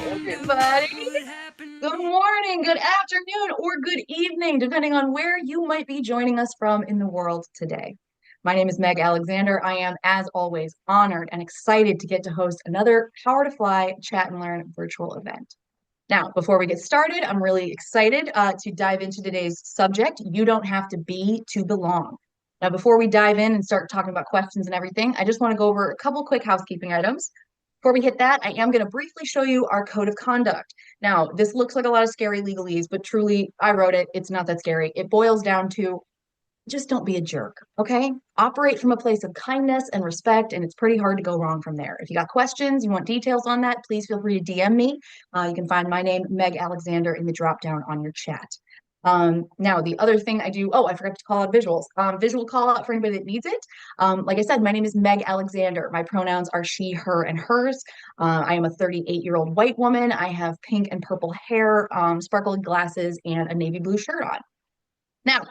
Everybody. Good morning, good afternoon, or good evening, depending on where you might be joining us from in the world today. My name is Meg Alexander. I am, as always, honored and excited to get to host another Power to Fly Chat and Learn virtual event. Now, before we get started, I'm really excited to dive into today's subject. You don't have to be to belong. Now, before we dive in and start talking about questions and everything, I just want to go over a couple quick housekeeping items. Before we hit that, I am going to briefly show you our code of conduct. Now, this looks like a lot of scary legalese, but truly, I wrote it. It's not that scary. It boils down to just don't be a jerk, okay? Operate from a place of kindness and respect, and it's pretty hard to go wrong from there. If you got questions, you want details on that, please feel free to DM me. You can find my name, Meg Alexander, in the drop down on your chat. Now, the other thing I do, oh, I forgot to call out visuals. Visual call out for anybody that needs it. Like I said, my name is Meg Alexander. My pronouns are she, her, and hers. I am a 38-year-old white woman. I have pink and purple hair, sparkly glasses, and a navy blue shirt on. Now,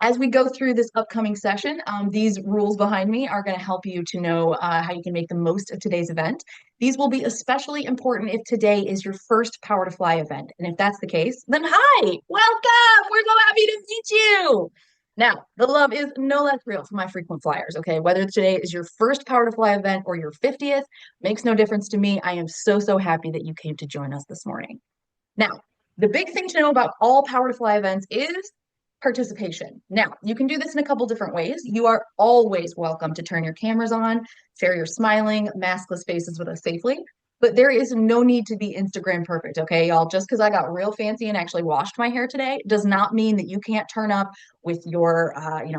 as we go through this upcoming session, these rules behind me are going to help you to know how you can make the most of today's event. These will be especially important if today is your first Power to Fly event. And if that's the case, then hi, welcome. We're so happy to meet you. Now, the love is no less real for my frequent flyers, okay? Whether today is your first Power to Fly event or your 50th, makes no difference to me. I am so, so happy that you came to join us this morning. Now, the big thing to know about all Power to Fly events is participation. Now, you can do this in a couple different ways. You are always welcome to turn your cameras on, share your smiling, maskless faces with us safely, but there is no need to be Instagram perfect, okay, y'all? Just because I got real fancy and actually washed my hair today does not mean that you can't turn up with your,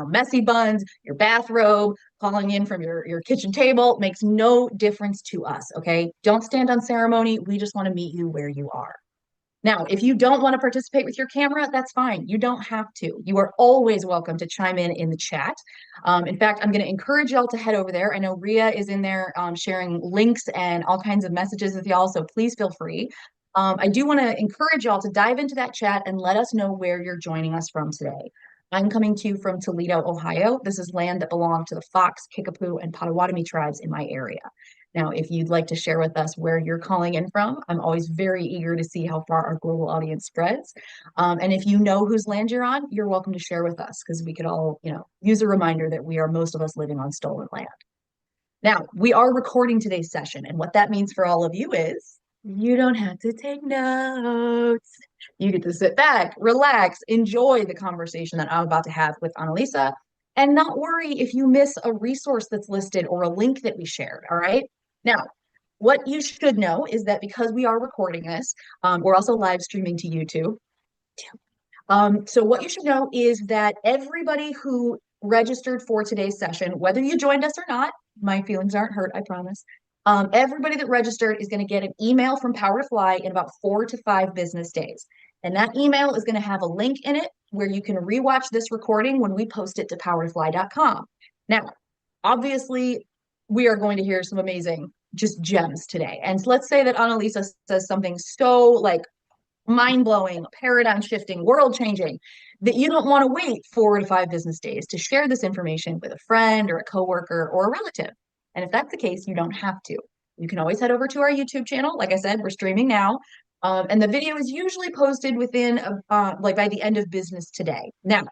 messy buns, your bathrobe, calling in from your kitchen table. Makes no difference to us, okay? Don't stand on ceremony. We just want to meet you where you are. Now, if you don't want to participate with your camera, that's fine. You don't have to. You are always welcome to chime in the chat. In fact, I'm going to encourage y'all to head over there. I know Ria is in there sharing links and all kinds of messages with y'all, so please feel free. I do want to encourage y'all to dive into that chat and let us know where you're joining us from today. I'm coming to you from Toledo, Ohio. This is land that belonged to the Fox, Kickapoo, and Potawatomi tribes in my area. Now, if you'd like to share with us where you're calling in from, I'm always very eager to see how far our global audience spreads. And if you know whose land you're on, you're welcome to share with us because we could all, use a reminder that we are most of us living on stolen land. Now, we are recording today's session, and what that means for all of you is you don't have to take notes. You get to sit back, relax, enjoy the conversation that I'm about to have with Annalisa, and not worry if you miss a resource that's listed or a link that we shared, all right? Now, what you should know is that because we are recording this, we're also live streaming to YouTube. So what you should know is that everybody who registered for today's session, whether you joined us or not, my feelings aren't hurt, I promise. Everybody that registered is going to get an email from Power to Fly in about 4 to 5 business days. And that email is going to have a link in it where you can rewatch this recording when we post it to powertofly.com. Now, obviously, we are going to hear some amazing just gems today. And so let's say that Annalisa says something so like mind-blowing, paradigm shifting, world changing that you don't want to wait 4 to 5 business days to share this information with a friend or a coworker or a relative. And if that's the case, you don't have to. You can always head over to our YouTube channel. Like I said, we're streaming now. And the video is usually posted within like by the end of business today. Now,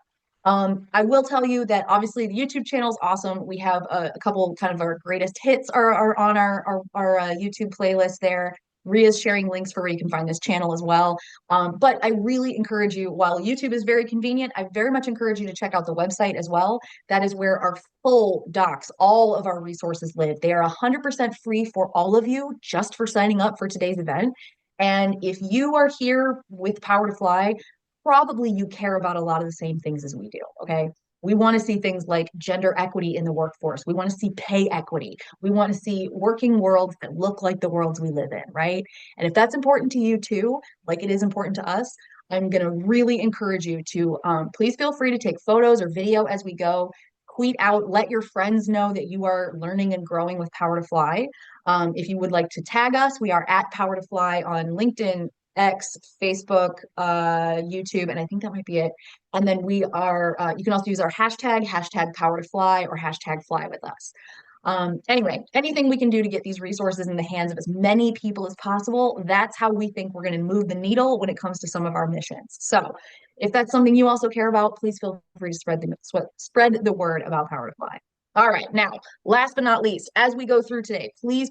I will tell you that obviously the YouTube channel is awesome. We have a couple kind of our greatest hits are on our YouTube playlist there. Ria's sharing links for where you can find this channel as well. But I really encourage you, while YouTube is very convenient, I very much encourage you to check out the website as well. That is where our full docs, all of our resources live. They are 100% free for all of you just for signing up for today's event. And if you are here with Power to Fly, probably you care about a lot of the same things as we do, okay? We want to see things like gender equity in the workforce. We want to see pay equity. We want to see working worlds that look like the worlds we live in, right? And if that's important to you too, like it is important to us, I'm going to really encourage you to please feel free to take photos or video as we go. Tweet out, let your friends know that you are learning and growing with Power to Fly. If you would like to tag us, we are at Power to Fly on LinkedIn, X, Facebook, YouTube, and I think that might be it. And then we are, you can also use our hashtag Power to Fly or hashtag Fly with us. Anyway, anything we can do to get these resources in the hands of as many people as possible, that's how we think we're going to move the needle when it comes to some of our missions. So if that's something you also care about, please feel free to spread the word about Power to Fly. All right, now, last but not least, as we go through today, please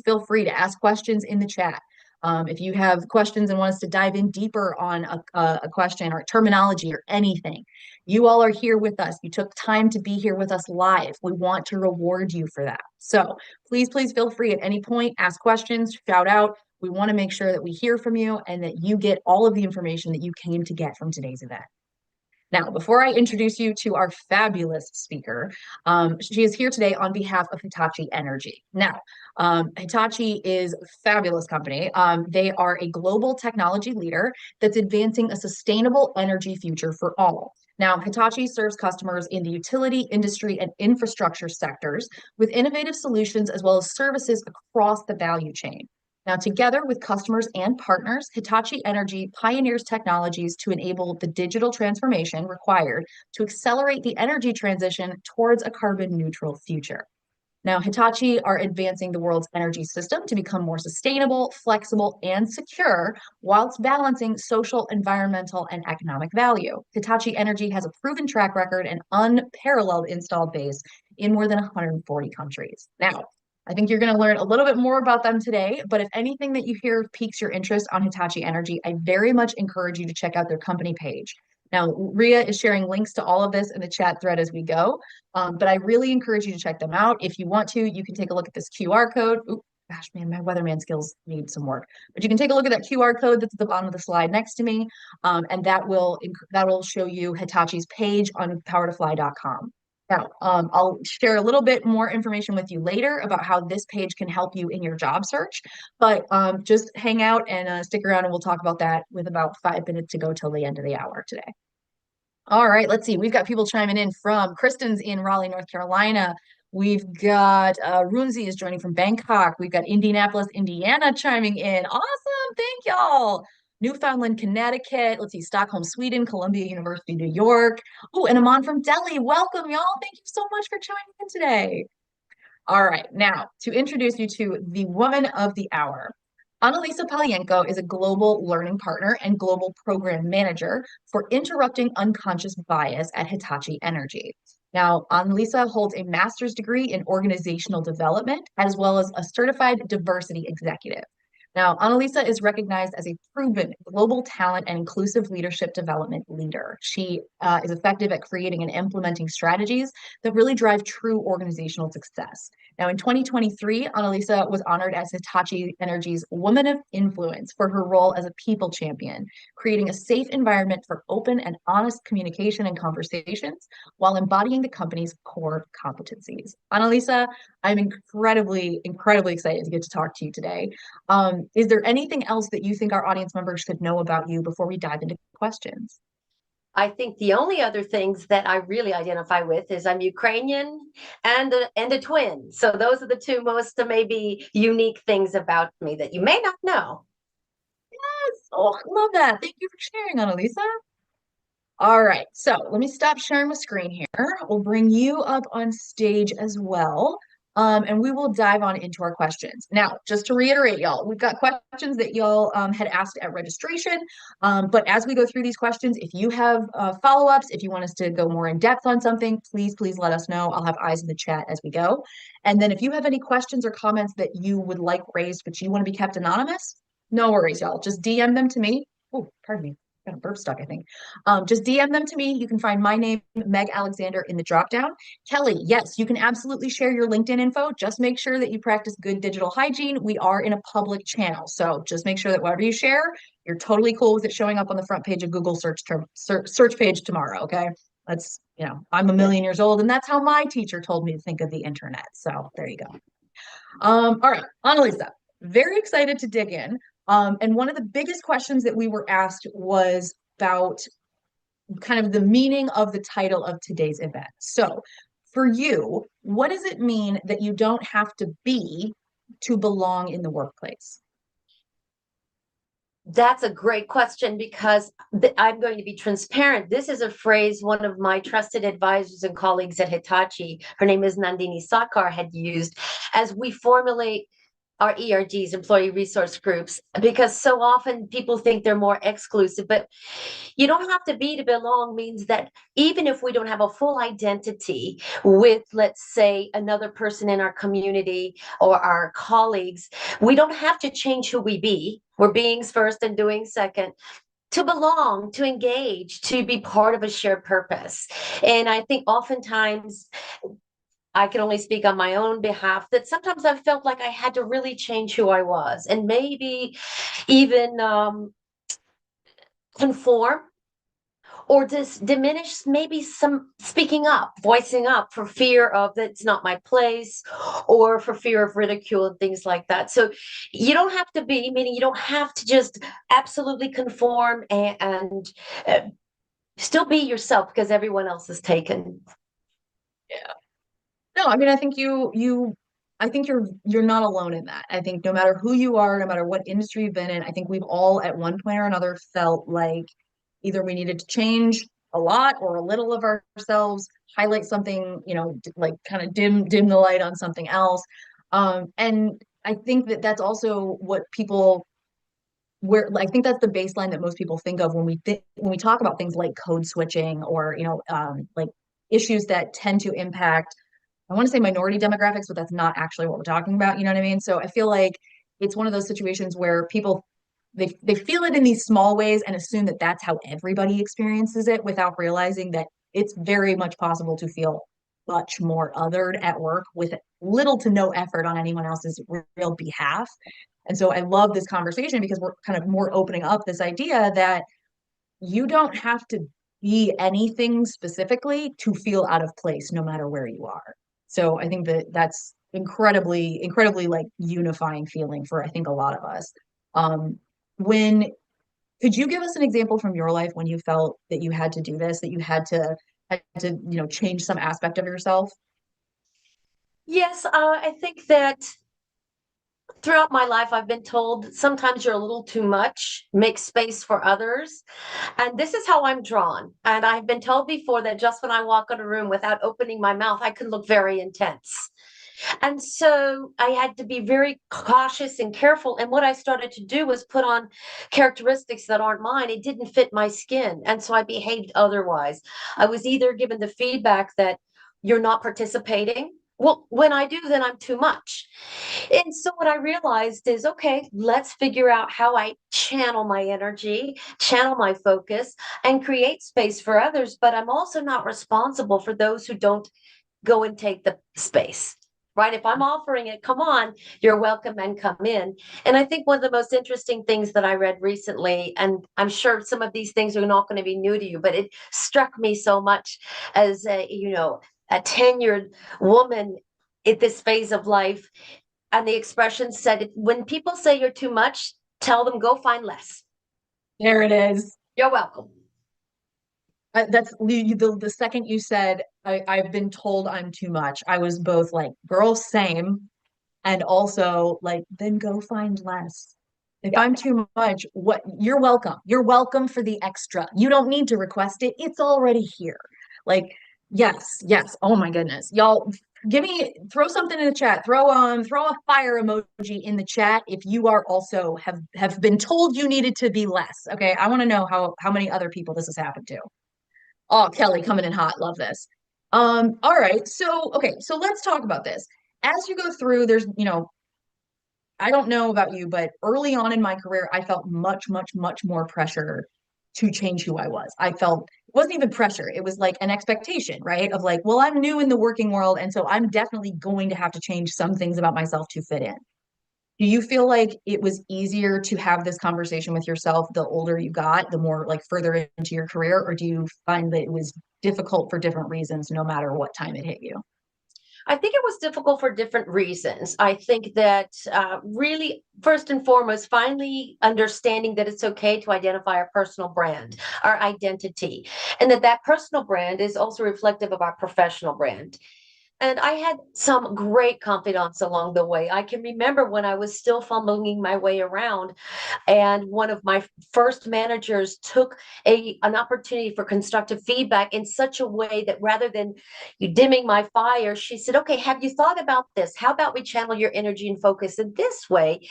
feel free to ask questions in the chat. If you have questions and want us to dive in deeper on a question or terminology or anything, you all are here with us. You took time to be here with us live. We want to reward you for that. So please feel free at any point, ask questions, shout out. We want to make sure that we hear from you and that you get all of the information that you came to get from today's event. Now, before I introduce you to our fabulous speaker, she is here today on behalf of Hitachi Energy. Now, Hitachi is a fabulous company. They are a global technology leader that's advancing a sustainable energy future for all. Now, Hitachi serves customers in the utility, industry, and infrastructure sectors with innovative solutions as well as services across the value chain. Now, together with customers and partners, Hitachi Energy pioneers technologies to enable the digital transformation required to accelerate the energy transition towards a carbon neutral future. Now, Hitachi are advancing the world's energy system to become more sustainable, flexible, and secure, whilst balancing social, environmental, and economic value. Hitachi Energy has a proven track record and unparalleled installed base in more than 140 countries. Now, I think you're going to learn a little bit more about them today, but if anything that you hear piques your interest on Hitachi Energy, I very much encourage you to check out their company page. Now, Ria is sharing links to all of this in the chat thread as we go, but I really encourage you to check them out. If you want to, you can take a look at this QR code. Ooh, gosh, man, my weatherman skills need some work. But you can take a look at that QR code that's at the bottom of the slide next to me, and that will show you Hitachi's page on powertofly.com. Now, I'll share a little bit more information with you later about how this page can help you in your job search, but just hang out and stick around and we'll talk about that with about 5 minutes to go till the end of the hour today. All right, let's see. We've got people chiming in from Kristen's in Raleigh, North Carolina. We've got Runzi is joining from Bangkok. We've got Indianapolis, Indiana chiming in. Awesome. Thank y'all. Newfoundland, Connecticut. Let's see, Stockholm, Sweden, Columbia University, New York. Oh, and Aman from Delhi. Welcome, y'all. Thank you so much for joining in today. All right, now to introduce you to the woman of the hour. Annalisa Paliyenko is a global learning partner and global program manager for interrupting unconscious bias at Hitachi Energy. Now, Annalisa holds a master's degree in organizational development as well as a certified diversity executive. Now, Annalisa is recognized as a proven global talent and inclusive leadership development leader. She is effective at creating and implementing strategies that really drive true organizational success. Now, in 2023, Annalisa was honored as Hitachi Energy's Woman of Influence for her role as a people champion, creating a safe environment for open and honest communication and conversations while embodying the company's core competencies. Annalisa, I'm incredibly excited to get to talk to you today. Is there anything else that you think our audience members should know about you before we dive into questions? I think the only other things that I really identify with is I'm Ukrainian and a twin. So those are the two most maybe unique things about me that you may not know. Yes. Oh, I love that. Thank you for sharing, Annalisa. All right, so let me stop sharing my screen here. We'll bring you up on stage as well. And we will dive on into our questions. Now, just to reiterate, y'all, we've got questions that y'all had asked at registration. But as we go through these questions, if you have follow-ups, if you want us to go more in depth on something, please let us know. I'll have eyes in the chat as we go. And then if you have any questions or comments that you would like raised, but you want to be kept anonymous, no worries, y'all. Just DM them to me. Oh, pardon me. Got a burp stuck, I think. Just DM them to me. You can find my name, Meg Alexander, in the dropdown. Kelly, yes, you can absolutely share your LinkedIn info. Just make sure that you practice good digital hygiene. We are in a public channel, so just make sure that whatever you share, you're totally cool with it showing up on the front page of Google search page tomorrow. Okay, that's I'm a million years old, and that's how my teacher told me to think of the internet. So there you go. All right, Annalisa, very excited to dig in. And one of the biggest questions that we were asked was about kind of the meaning of the title of today's event. So for you, what does it mean that you don't have to be to belong in the workplace? That's a great question because I'm going to be transparent. This is a phrase one of my trusted advisors and colleagues at Hitachi, her name is Nandini Sakar, had used as we formulate our ERGs, employee resource groups, because so often people think they're more exclusive, but you don't have to be to belong means that even if we don't have a full identity with, let's say, another person in our community or our colleagues, we don't have to change who we be. We're beings first and doing second to belong, to engage, to be part of a shared purpose. And I think oftentimes I can only speak on my own behalf that sometimes I felt like I had to really change who I was and maybe even conform or just diminish maybe some speaking up, voicing up for fear of that's not my place or for fear of ridicule and things like that. So you don't have to be, meaning you don't have to just absolutely conform and still be yourself because everyone else is taken. Yeah. No, I mean, I think I think you're not alone in that. I think no matter who you are, no matter what industry you've been in, I think we've all at one point or another felt like either we needed to change a lot or a little of ourselves, highlight something, like kind of dim the light on something else. And I think that that's also what people where I think that's the baseline that most people think of when when we talk about things like code switching or like issues that tend to impact, I want to say minority demographics, but that's not actually what we're talking about. You know what I mean? So I feel like it's one of those situations where people they feel it in these small ways and assume that that's how everybody experiences it without realizing that it's very much possible to feel much more othered at work with little to no effort on anyone else's real behalf. And so I love this conversation because we're kind of more opening up this idea that you don't have to be anything specifically to feel out of place no matter where you are. So I think that that's incredibly like unifying feeling for I think a lot of us. When could you give us an example from your life when you felt that you had to do this, that you had to change some aspect of yourself? Yes, I think that throughout my life, I've been told sometimes you're a little too much, make space for others. And this is how I'm drawn. And I've been told before that just when I walk in a room without opening my mouth, I can look very intense. And so I had to be very cautious and careful. And what I started to do was put on characteristics that aren't mine. It didn't fit my skin. And so I behaved otherwise. I was either given the feedback that you're not participating. Well, when I do, then I'm too much. And so what I realized is okay, let's figure out how I channel my energy, channel my focus, and create space for others. But I'm also not responsible for those who don't go and take the space. Right. If I'm offering it, come on, you're welcome and come in. And I think one of the most interesting things that I read recently, and I'm sure some of these things are not going to be new to you, but it struck me so much as a tenured woman at this phase of life. And the expression said, when people say you're too much, tell them go find less. There it is. You're welcome. That's the second you said I've been told I'm too much. I was both like, girl, same, and also like, then go find less. If Yeah. I'm too much, what you're welcome. You're welcome for the extra. You don't need to request it. It's already here. Like, yes, yes. Oh my goodness. Y'all throw something in the chat. Throw a fire emoji in the chat if you are also have been told you needed to be less. Okay. I want to know how many other people this has happened to. Oh, Kelly coming in hot. Love this. All right. So, okay. So let's talk about this. As you go through, I don't know about you, but early on in my career, I felt much more pressure to change who I was. I felt it wasn't even pressure. It was like an expectation, right? Of like, well, I'm new in the working world. And so I'm definitely going to have to change some things about myself to fit in. Do you feel like it was easier to have this conversation with yourself the older you got, the more like further into your career, or do you find that it was difficult for different reasons no matter what time it hit you? I think it was difficult for different reasons. I think that really, first and foremost, finally understanding that it's okay to identify our personal brand, our identity, and that that personal brand is also reflective of our professional brand. And I had some great confidants along the way. I can remember when I was still fumbling my way around, and one of my first managers took an opportunity for constructive feedback in such a way that rather than you dimming my fire, she said, okay, have you thought about this? How about we channel your energy and focus in this way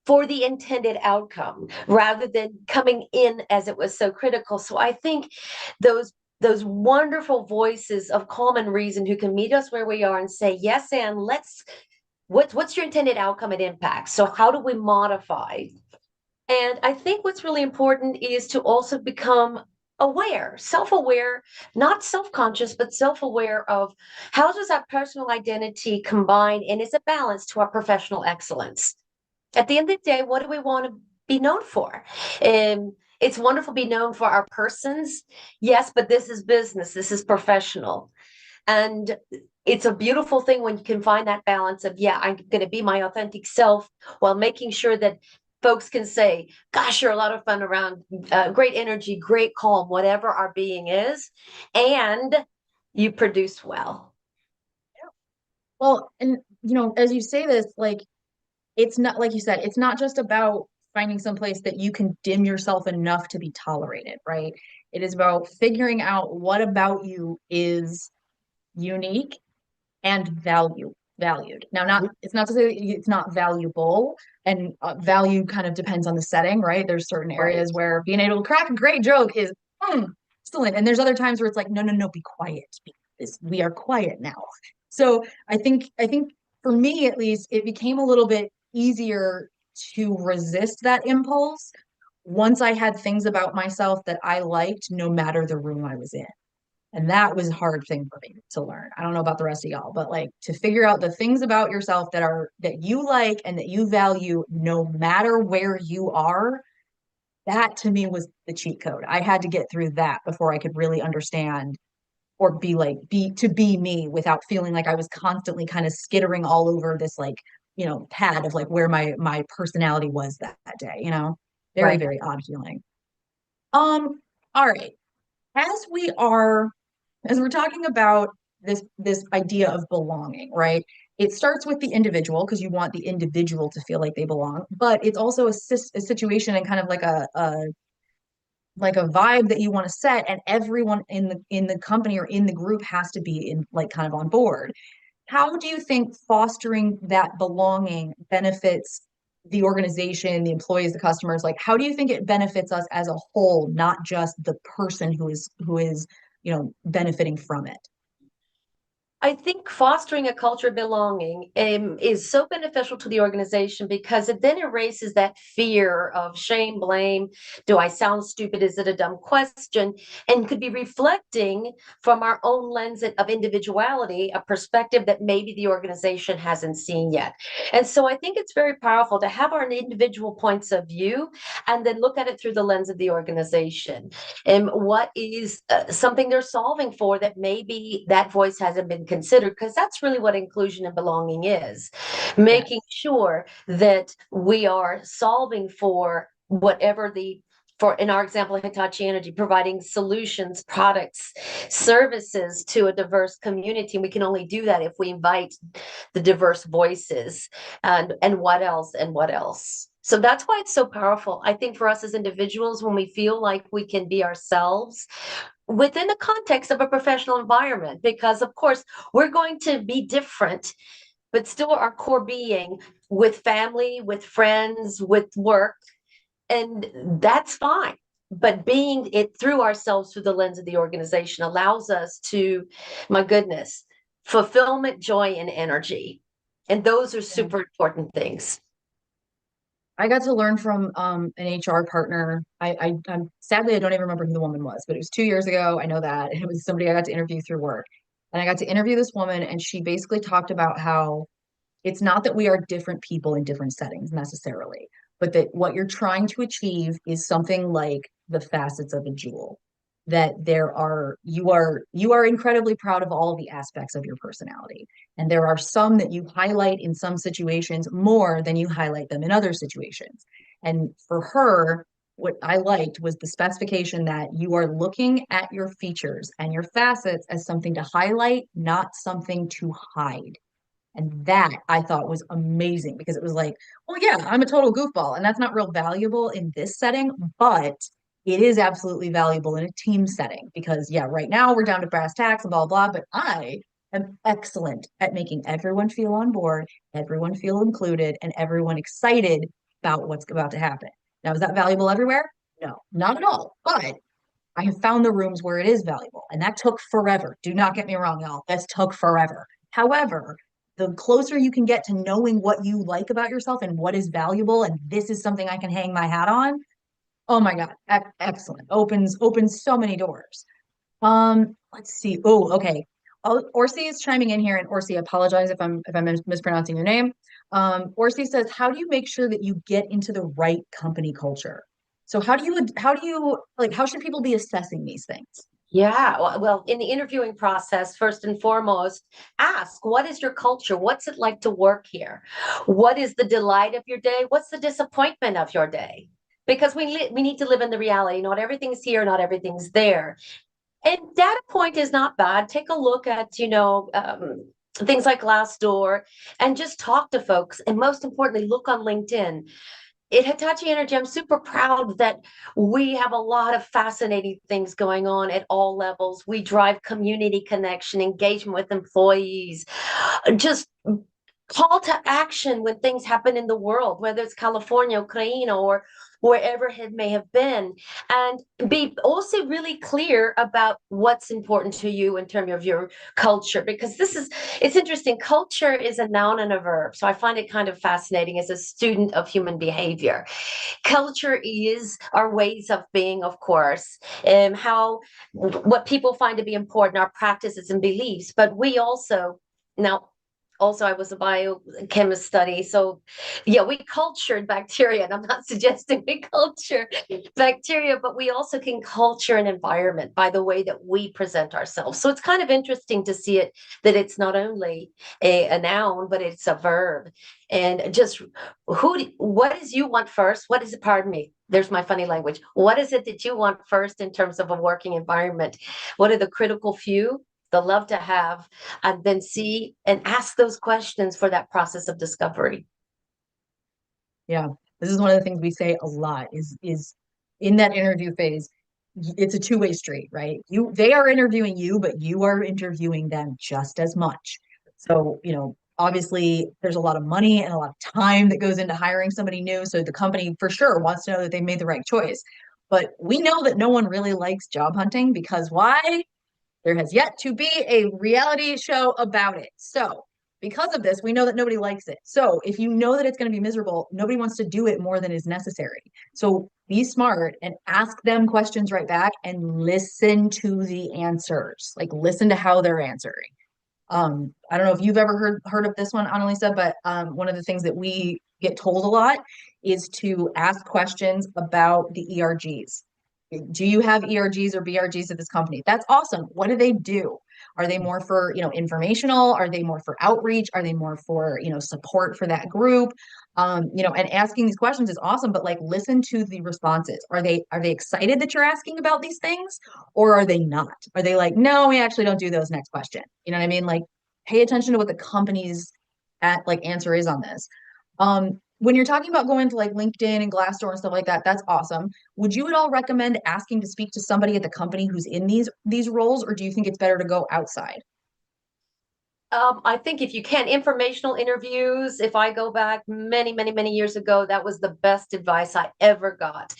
for the intended outcome rather than coming in as it was so critical? So I think those those wonderful voices of calm and reason who can meet us where we are and say, yes, and let's what's your intended outcome and impact? So how do we modify? And I think what's really important is to also become aware, self-aware, not self-conscious, but self-aware of how does our personal identity combine and is a balance to our professional excellence. At the end of the day, what do we want to be known for? It's wonderful to be known for our persons, yes, but this is business, this is professional. And it's a beautiful thing when you can find that balance of, yeah, I'm going to be my authentic self while making sure that folks can say, gosh, you're a lot of fun around, great energy, great calm, whatever our being is, and you produce well. Well, and as you say this, like it's not like you said, it's not just about finding some place that you can dim yourself enough to be tolerated, right? It is about figuring out what about you is unique and valued. Now, not it's not to say that it's not valuable, and value kind of depends on the setting, right? There's certain Right. areas where being able to crack a great joke is excellent, and there's other times where it's like, no, no, no, be quiet. We are quiet now. So I think for me at least, it became a little bit easier to resist that impulse once I had things about myself that I liked, no matter the room I was in. And that was a hard thing for me to learn. I don't know about the rest of y'all, but like to figure out the things about yourself that you like and that you value no matter where you are, that to me was the cheat code. I had to get through that before I could really understand or be me without feeling like I was constantly kind of skittering all over this like, pad of like where my personality was that day, very, Right. very odd feeling. All right. As we are as we're talking about this idea of belonging, right? It starts with the individual because you want the individual to feel like they belong, but it's also a situation and kind of like a vibe that you want to set, and everyone in the company or in the group has to be in like kind of on board. How do you think fostering that belonging benefits the organization, the employees, the customers? Like, how do you think it benefits us as a whole, not just the person who is benefiting from it? I think fostering a culture of belonging is so beneficial to the organization because it then erases that fear of shame, blame. Do I sound stupid? Is it a dumb question? And could be reflecting from our own lens of individuality, a perspective that maybe the organization hasn't seen yet. And so I think it's very powerful to have our individual points of view and then look at it through the lens of the organization. And what is something they're solving for that maybe that voice hasn't been considered, because that's really what inclusion and belonging is, making Yes. sure that we are solving for whatever the for in our example Hitachi Energy, providing solutions, products, services to a diverse community. And we can only do that if we invite the diverse voices. And what else, and what else. So that's why it's so powerful, I think, for us as individuals, when we feel like we can be ourselves within the context of a professional environment, because of course we're going to be different, but still our core being with family, with friends, with work, and that's fine. But being it through ourselves, through the lens of the organization, allows us to, my goodness, fulfillment, joy, and energy. And those are Yeah. super important things. I got to learn from an HR partner. I'm sadly I don't even remember who the woman was, but it was 2 years ago. I know that it was somebody I got to interview through work, and I got to interview this woman, and she basically talked about how it's not that we are different people in different settings necessarily, but that what you're trying to achieve is something like the facets of a jewel. That you are incredibly proud of all of the aspects of your personality. And there are some that you highlight in some situations more than you highlight them in other situations. And for her, what I liked was the specification that you are looking at your features and your facets as something to highlight, not something to hide. And that I thought was amazing because it was like, well, yeah, I'm a total goofball, and that's not real valuable in this setting, but it is absolutely valuable in a team setting because, yeah, right now we're down to brass tacks and blah, blah, but I am excellent at making everyone feel on board, everyone feel included, and everyone excited about what's about to happen. Now, is that valuable everywhere? No, not at all. But I have found the rooms where it is valuable, and that took forever. Do not get me wrong, y'all. That took forever. However, the closer you can get to knowing what you like about yourself and what is valuable, and this is something I can hang my hat on. Oh my God, excellent. Opens so many doors. Let's see. Oh, okay. Oh, Orsi is chiming in here, and Orsi, I apologize if I'm mispronouncing your name. Orsi says, "How do you make sure that you get into the right company culture?" So how do you like how should people be assessing these things? Yeah, well, in the interviewing process, first and foremost, ask what is your culture? What's it like to work here? What is the delight of your day? What's the disappointment of your day? Because we need to live in the reality. Not everything's here, not everything's there. And data point is not bad. Take a look at, things like Glassdoor and just talk to folks. And most importantly, look on LinkedIn. At Hitachi Energy, I'm super proud that we have a lot of fascinating things going on at all levels. We drive community connection, engagement with employees, just call to action when things happen in the world, whether it's California, Ukraine, or wherever it may have been, and be also really clear about what's important to you in terms of your culture, because it's interesting. Culture is a noun and a verb. So I find it kind of fascinating as a student of human behavior. Culture is our ways of being, of course, how what people find to be important, our practices and beliefs, but we also now also I was a biochemist study. So yeah, we cultured bacteria, and I'm not suggesting we culture bacteria, but we also can culture an environment by the way that we present ourselves. So it's kind of interesting to see it that it's not only a noun, but it's a verb. And just what is you want first? What is it? Pardon me. There's my funny language. What is it that you want first in terms of a working environment? What are the critical few? The love to have, and then see and ask those questions for that process of discovery. Yeah, this is one of the things we say a lot is in that interview phase, it's a two-way street, right? They are interviewing you, but you are interviewing them just as much. So, obviously there's a lot of money and a lot of time that goes into hiring somebody new. So the company for sure wants to know that they made the right choice. But we know that no one really likes job hunting because why? There has yet to be a reality show about it. So, because of this, we know that nobody likes it. So, if you know that it's going to be miserable, nobody wants to do it more than is necessary. So, be smart and ask them questions right back and listen to the answers. Like, listen to how they're answering. I don't know if you've ever heard of this one, Annalisa, but one of the things that we get told a lot is to ask questions about the ERGs. Do you have ERGs or BRGs at this company? That's awesome. What do they do? Are they more for, informational? Are they more for outreach? Are they more for, support for that group? And asking these questions is awesome, but like listen to the responses. Are they excited that you're asking about these things or are they not? Are they like, no, we actually don't do those next question? You know what I mean? Like pay attention to what the company's answer is on this. When you're talking about going to like LinkedIn and Glassdoor and stuff like that, that's awesome. Would you at all recommend asking to speak to somebody at the company who's in these roles, or do you think it's better to go outside? I think if you can, informational interviews, if I go back many, many, many years ago, that was the best advice I ever got.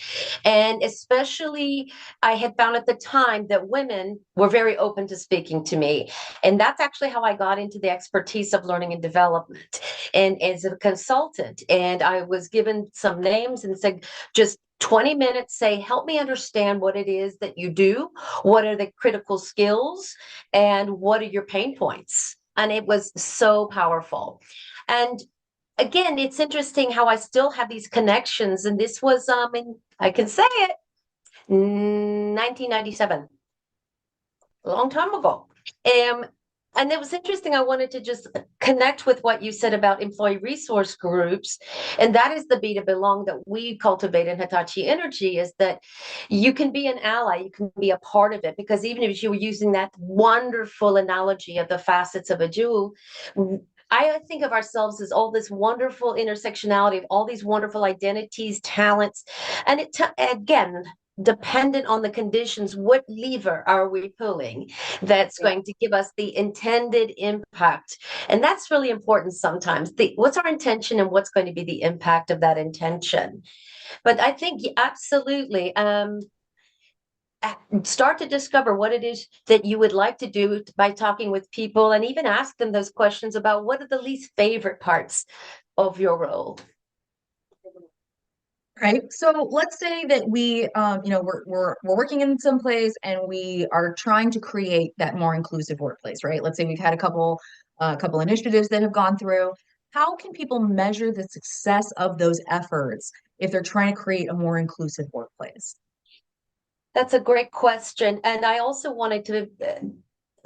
And especially, I had found at the time that women were very open to speaking to me. And that's actually how I got into the expertise of learning and development and as a consultant. And I was given some names and said, just 20 minutes, say, help me understand what it is that you do. What are the critical skills? And what are your pain points? And it was so powerful. And again, it's interesting how I still have these connections. And this was I can say it, 1997, a long time ago. And it was interesting. I wanted to just connect with what you said about employee resource groups. And that is the be to belong that we cultivate in Hitachi Energy, is that you can be an ally, you can be a part of it. Because even if you were using that wonderful analogy of the facets of a jewel, I think of ourselves as all this wonderful intersectionality of all these wonderful identities, talents. And again, dependent on the conditions, what lever are we pulling that's Yeah. going to give us the intended impact? And that's really important sometimes. What's our intention and what's going to be the impact of that intention? But I think absolutely, start to discover what it is that you would like to do by talking with people, and even ask them those questions about what are the least favorite parts of your role. Right. So let's say that we're working in some place and we are trying to create that more inclusive workplace, right? Let's say we've had a couple initiatives that have gone through. How can people measure the success of those efforts if they're trying to create a more inclusive workplace? That's a great question. And I also wanted to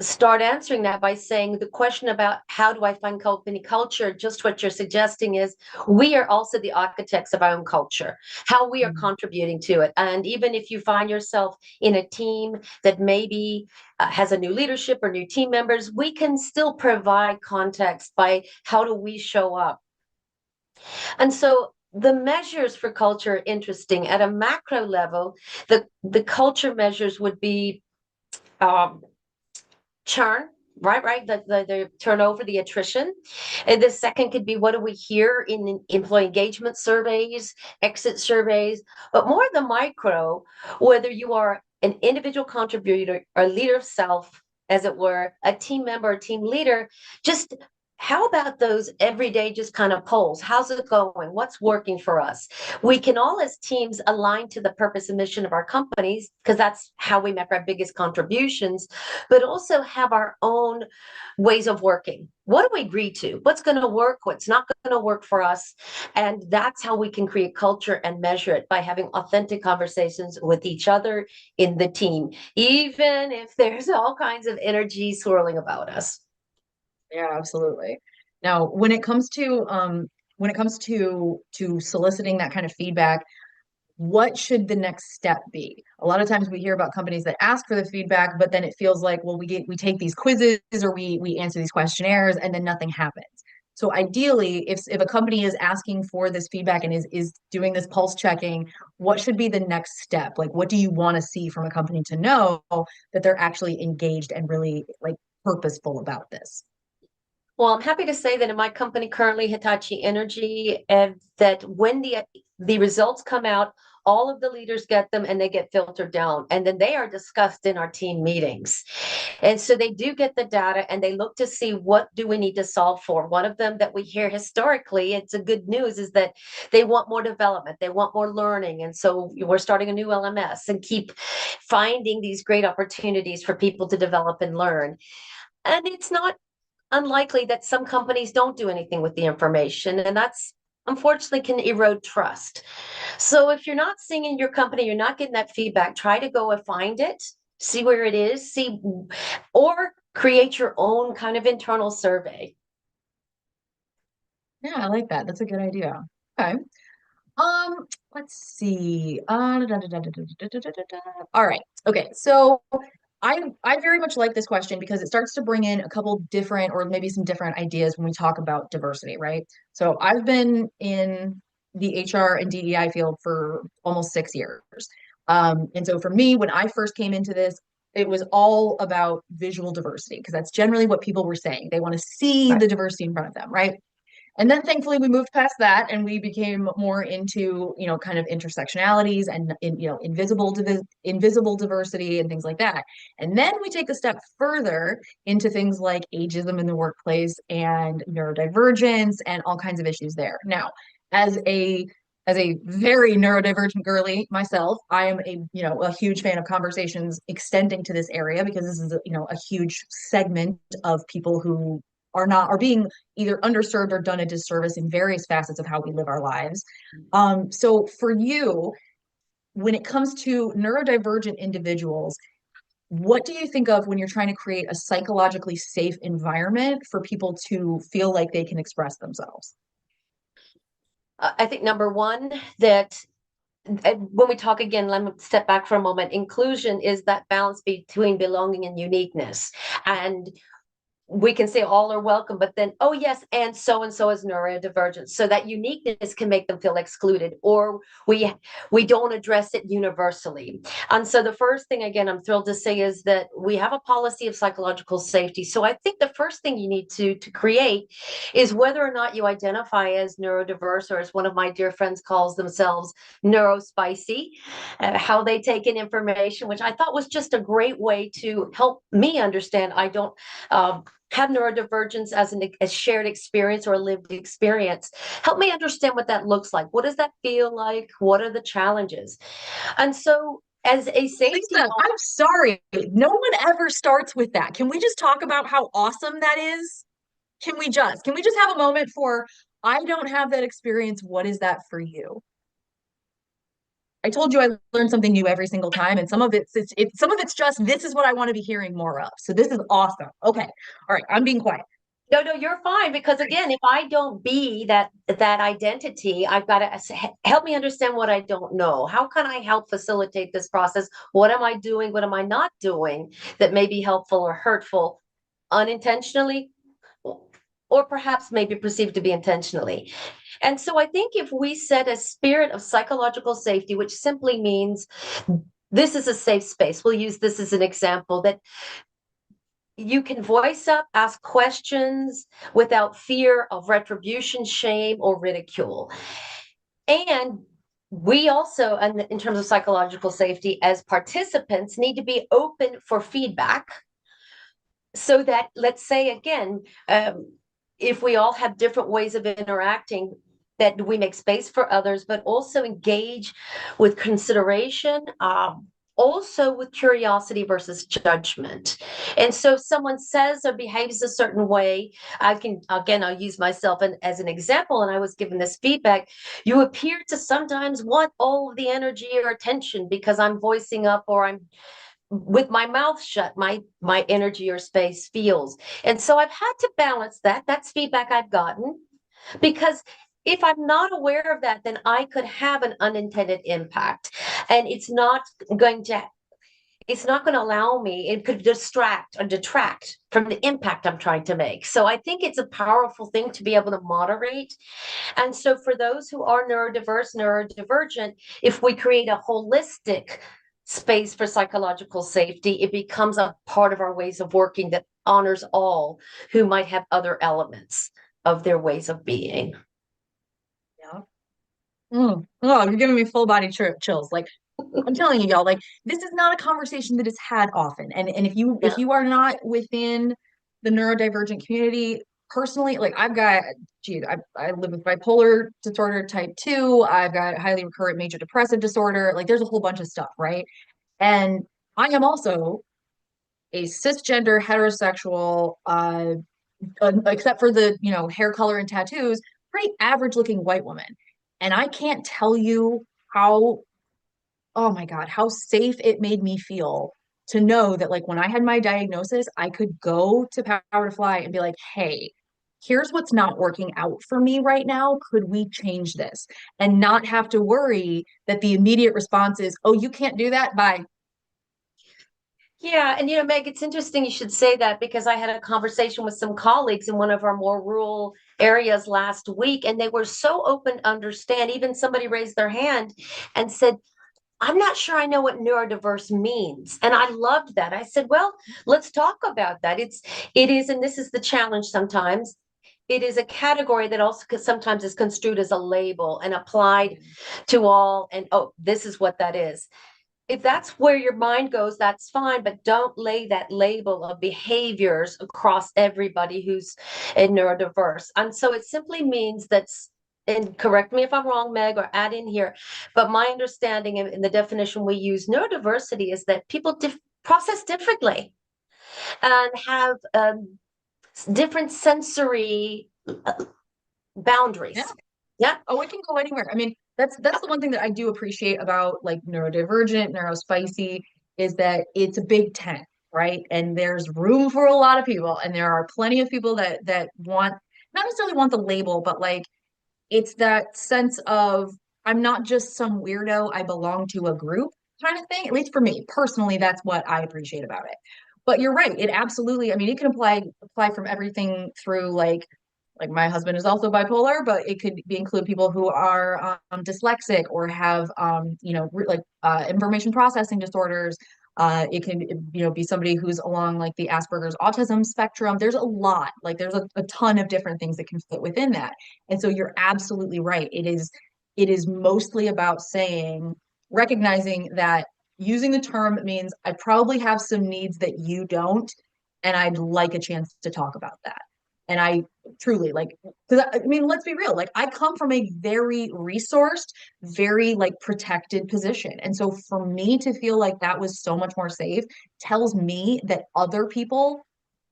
start answering that by saying the question about how do I find company culture, just what you're suggesting is we are also the architects of our own culture, how we are Mm. contributing to it. And even if you find yourself in a team that maybe has a new leadership or new team members, we can still provide context by how do we show up. And so the measures for culture are interesting. At a macro level, the culture measures would be um, churn, right? The turnover, the attrition. And the second could be what do we hear in employee engagement surveys, exit surveys, but more the micro, whether you are an individual contributor or leader of self, as it were, a team member, a team leader, just how about those everyday just kind of polls? How's it going? What's working for us? We can all, as teams, align to the purpose and mission of our companies because that's how we make our biggest contributions, but also have our own ways of working. What do we agree to? What's going to work? What's not going to work for us? And that's how we can create culture and measure it, by having authentic conversations with each other in the team, even if there's all kinds of energy swirling about us. Yeah, absolutely. Now, when it comes to soliciting that kind of feedback, what should the next step be? A lot of times we hear about companies that ask for the feedback, but then it feels like, well, we take these quizzes or we answer these questionnaires and then nothing happens. So ideally, if a company is asking for this feedback and is doing this pulse checking, what should be the next step? Like, what do you want to see from a company to know that they're actually engaged and really like purposeful about this? Well, I'm happy to say that in my company currently, Hitachi Energy, that when the results come out, all of the leaders get them and they get filtered down, and then they are discussed in our team meetings. And so they do get the data and they look to see what do we need to solve for. One of them that we hear historically, it's a good news, is that they want more development, they want more learning, and so we're starting a new LMS and keep finding these great opportunities for people to develop and learn. And it's not unlikely that some companies don't do anything with the information, and that's unfortunately can erode trust. So if you're not seeing in your company, you're not getting that feedback, try to go and find it, see where it is, see, or create your own kind of internal survey. Yeah, I like that. That's a good idea. Okay. Let's see. All right. Okay. So I very much like this question because it starts to bring in a couple different or maybe some different ideas when we talk about diversity, right? So I've been in the HR and DEI field for almost 6 years. And so for me, when I first came into this, it was all about visual diversity because that's generally what people were saying. They want to see Right. the diversity in front of them, right? And then thankfully we moved past that and we became more into, kind of intersectionalities and invisible diversity and things like that. And then we take a step further into things like ageism in the workplace and neurodivergence and all kinds of issues there. Now, as a as a very neurodivergent girly myself, I am a huge fan of conversations extending to this area because this is a huge segment of people who are being either underserved or done a disservice in various facets of how we live our lives. So for you, when it comes to neurodivergent individuals, What do you think of when you're trying to create a psychologically safe environment for people to feel like they can express themselves? I think number one, that when we talk again, let me step back for a moment. Inclusion is that balance between belonging and uniqueness. And we can say all are welcome, but then, oh yes, and so is neurodivergent. So that uniqueness can make them feel excluded, or we don't address it universally. And so the first thing, again, I'm thrilled to say is that we have a policy of psychological safety. So I think the first thing you need to create is whether or not you identify as neurodiverse, or as one of my dear friends calls themselves, neurospicy, how they take in information, which I thought was just a great way to help me understand I don't have neurodivergence as a shared experience or a lived experience. Help me understand what that looks like. What does that feel like? What are the challenges? And so, as a safety, Lisa, I'm sorry. No one ever starts with that. Can we just talk about how awesome that is? Can we just have a moment for I don't have that experience. What is that for you? I told you I learned something new every single time, and some of it's just this is what I want to be hearing more of. So this is awesome. Okay. All right, I'm being quiet. no, you're fine, because again, if I don't be that identity, I've got to help me understand what I don't know. How can I help facilitate this process? What am I doing? What am I not doing that may be helpful or hurtful unintentionally, or perhaps maybe perceived to be intentionally? And so I think if we set a spirit of psychological safety, which simply means this is a safe space, we'll use this as an example, that you can voice up, ask questions without fear of retribution, shame, or ridicule. And we also, and in terms of psychological safety, as participants, need to be open for feedback, so that, let's say again, if we all have different ways of interacting, that we make space for others, but also engage with consideration, also with curiosity versus judgment. And so if someone says or behaves a certain way, I can, again, I'll use myself as an example, and I was given this feedback. You appear to sometimes want all of the energy or attention because I'm voicing up, or I'm with my mouth shut, my energy or space feels. And so I've had to balance that. That's feedback I've gotten, because if I'm not aware of that, then I could have an unintended impact. And going to it's not going to allow me, it could distract or detract from the impact I'm trying to make. So I think it's a powerful thing to be able to moderate. And so for those who are neurodiverse, neurodivergent, if we create a holistic space for psychological safety, it becomes a part of our ways of working that honors all who might have other elements of their ways of being. Yeah. Oh, you're giving me full body chills. Like I'm telling you, y'all, like this is not a conversation that is had often. And if Yeah. you are not within the neurodivergent community, personally, like I've got, geez, I live with bipolar disorder type 2. I've got highly recurrent major depressive disorder. Like there's a whole bunch of stuff, right? And I am also a cisgender heterosexual, except for the, hair color and tattoos, pretty average looking white woman. And I can't tell you how, oh my God, how safe it made me feel to know that, like, when I had my diagnosis, I could go to Power to Fly and be like, hey, here's what's not working out for me right now. Could we change this? And not have to worry that the immediate response is, oh, you can't do that? Bye. Yeah, and Meg, it's interesting you should say that, because I had a conversation with some colleagues in one of our more rural areas last week, and they were so open to understand. Even somebody raised their hand and said, I'm not sure I know what neurodiverse means. And I loved that. I said, well, let's talk about that. It is, and this is the challenge sometimes. It is a category that also sometimes is construed as a label and applied to all. And oh, this is what that is. If that's where your mind goes, that's fine, but don't lay that label of behaviors across everybody who's neurodiverse. And so it simply means that's, and correct me if I'm wrong, Meg, or add in here, but my understanding in the definition we use, neurodiversity, is that people process differently and have different sensory Yeah. boundaries. Yeah. Oh, it can go anywhere. I mean, that's the one thing that I do appreciate about like neurodivergent, neurospicy. is that it's a big tent, right? And there's room for a lot of people, and there are plenty of people that want not necessarily want the label, but like it's that sense of I'm not just some weirdo, I belong to a group kind of thing. At least for me personally, that's what I appreciate about it. But you're right, it absolutely, I mean, it can apply from everything through like my husband is also bipolar, but it could be include people who are dyslexic or have information processing disorders. It can be somebody who's along like the Asperger's autism spectrum. There's a lot, like there's a ton of different things that can fit within that. And so you're absolutely right. It is mostly about saying, recognizing that using the term means I probably have some needs that you don't, and I'd like a chance to talk about that. And I truly like, because I mean, let's be real, like I come from a very resourced, very like protected position. And so for me to feel like that was so much more safe tells me that other people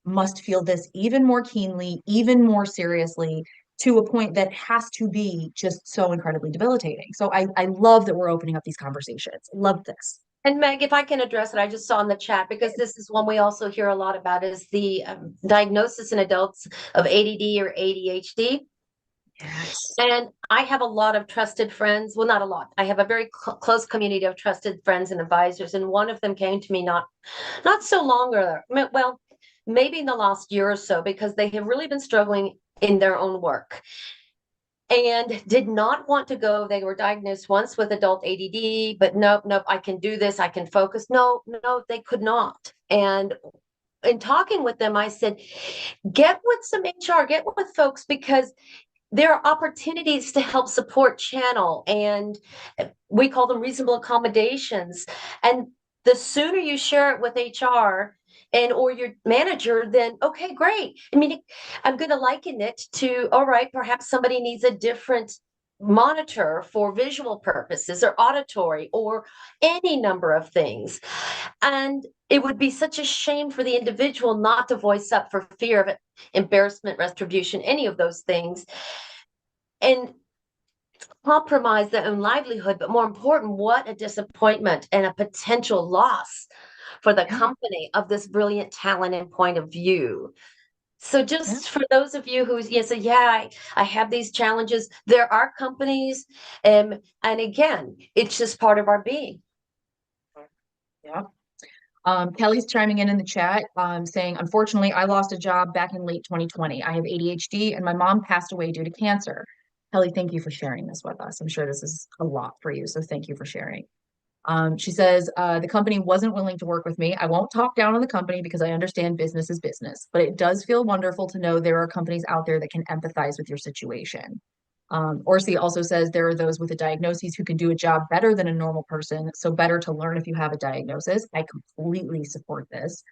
must feel this even more keenly, even more seriously, to a point that has to be just so incredibly debilitating. So I love that we're opening up these conversations. Love this. And Meg, if I can address it, I just saw in the chat because this is one we also hear a lot about is the diagnosis in adults of ADD or ADHD. Yes. And I have a lot of trusted friends. Well, not a lot. I have a very close community of trusted friends and advisors. And one of them came to me not so long ago. Well, maybe in the last year or so, because they have really been struggling in their own work and did not want to go. They were diagnosed once with adult ADD, but nope, nope, I can do this. I can focus. No, no, they could not. And in talking with them, I said, get with some HR, get with folks because there are opportunities to help support channel and we call them reasonable accommodations. And the sooner you share it with HR and or your manager, then okay, great. I mean, I'm going to liken it to, all right, perhaps somebody needs a different monitor for visual purposes or auditory or any number of things. And it would be such a shame for the individual not to voice up for fear of embarrassment, retribution, any of those things. And compromise their own livelihood, but more important, what a disappointment and a potential loss for the Yeah. company of this brilliant talent and point of view. So Yeah. just for those of you who say, yeah, I have these challenges, there are companies, and again, it's just part of our being. Yeah. Kelly's chiming in the chat, saying, unfortunately, I lost a job back in late 2020. I have ADHD and my mom passed away due to cancer. Kelly, thank you for sharing this with us. I'm sure this is a lot for you. So thank you for sharing. She says, the company wasn't willing to work with me. I won't talk down on the company because I understand business is business, but it does feel wonderful to know there are companies out there that can empathize with your situation. Orsi also says there are those with a diagnosis who can do a job better than a normal person. So better to learn if you have a diagnosis. I completely support this.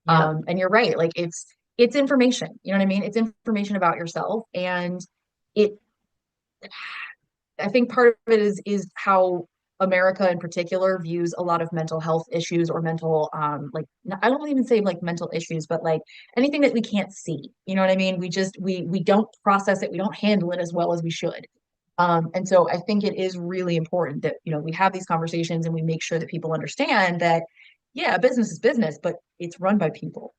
Yeah. And you're right. Like it's information. You know what I mean? It's information about yourself. And it I think part of it is how America in particular views a lot of mental health issues or mental like I don't even say like mental issues, but like anything that we can't see. You know what I mean? We don't process it, we don't handle it as well as we should. And so I think it is really important that we have these conversations and we make sure that people understand that yeah, business is business, but it's run by people.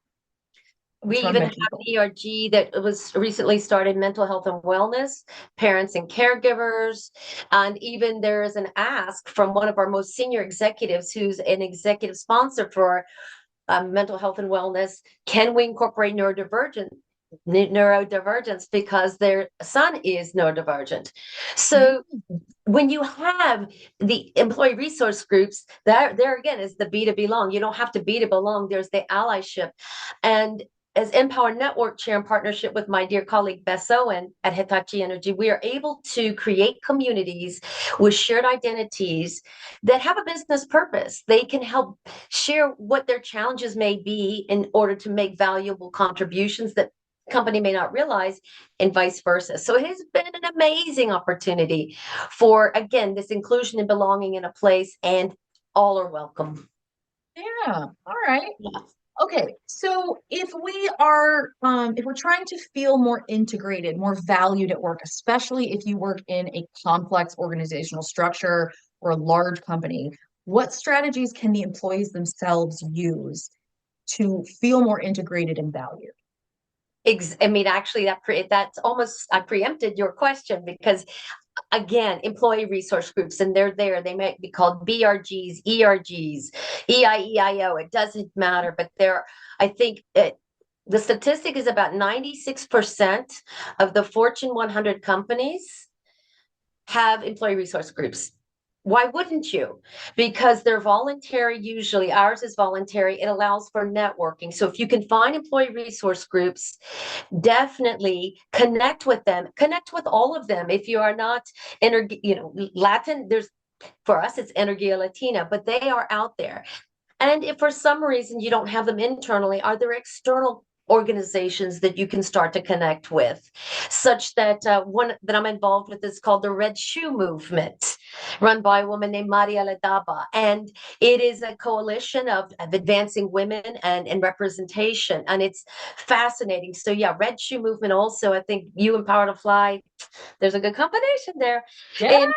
We It's run even by have people. an ERG that was recently started, mental health and wellness, parents and caregivers. And even there is an ask from one of our most senior executives who's an executive sponsor for mental health and wellness. Can we incorporate neurodivergence because their son is neurodivergent? Yeah. So when you have the employee resource groups, there again is the be to belong. You don't have to be to belong. There's the allyship. And as Empower Network Chair in partnership with my dear colleague Bess Owen at Hitachi Energy, we are able to create communities with shared identities that have a business purpose. They can help share what their challenges may be in order to make valuable contributions that company may not realize, and vice versa. So it has been an amazing opportunity for, again, this inclusion and belonging in a place, and all are welcome. Yeah. All right. Yeah. Okay, so if we're trying to feel more integrated, more valued at work, especially if you work in a complex organizational structure or a large company, What strategies can the employees themselves use to feel more integrated and valued? I mean, actually, that's almost I preempted your question because again, employee resource groups, and they're there. They might be called BRGs, ERGs, EIEIO. It doesn't matter, but I think the statistic is about 96% of the Fortune 100 companies have employee resource groups. Why wouldn't you? Because they're voluntary, usually. Ours is voluntary. It allows for networking. So if you can find employee resource groups, definitely connect with them. Connect with all of them. If you are not, Latin, for us, it's Energia Latina, but they are out there. And if for some reason you don't have them internally, are there external organizations that you can start to connect with, such that one that I'm involved with is called the Red Shoe Movement, run by a woman named Maria Ledaba. And it is a coalition of advancing women and representation. And it's fascinating. So yeah, Red Shoe Movement also, I think you Empower to Fly, there's a good combination there. Yes. And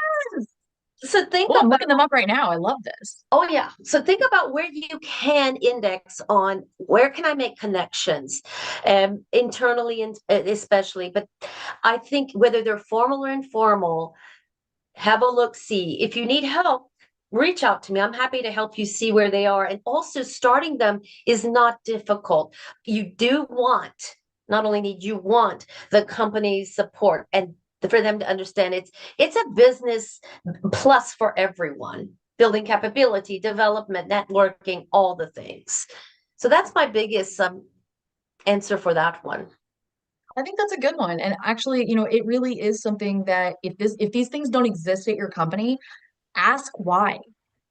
so think Well, I'm about looking them up right now. I love this. Oh yeah. So think about where you can index on where can I make connections, internally and especially. But I think whether they're formal or informal, have a look. See if you need help. Reach out to me. I'm happy to help you see where they are. And also, starting them is not difficult. You do want, not only need you want the company's support and for them to understand it's a business plus for everyone, building capability, development, networking, all the things. So that's my biggest answer for that one. I think that's a good one. And actually, it really is something that if these things don't exist at your company, ask why.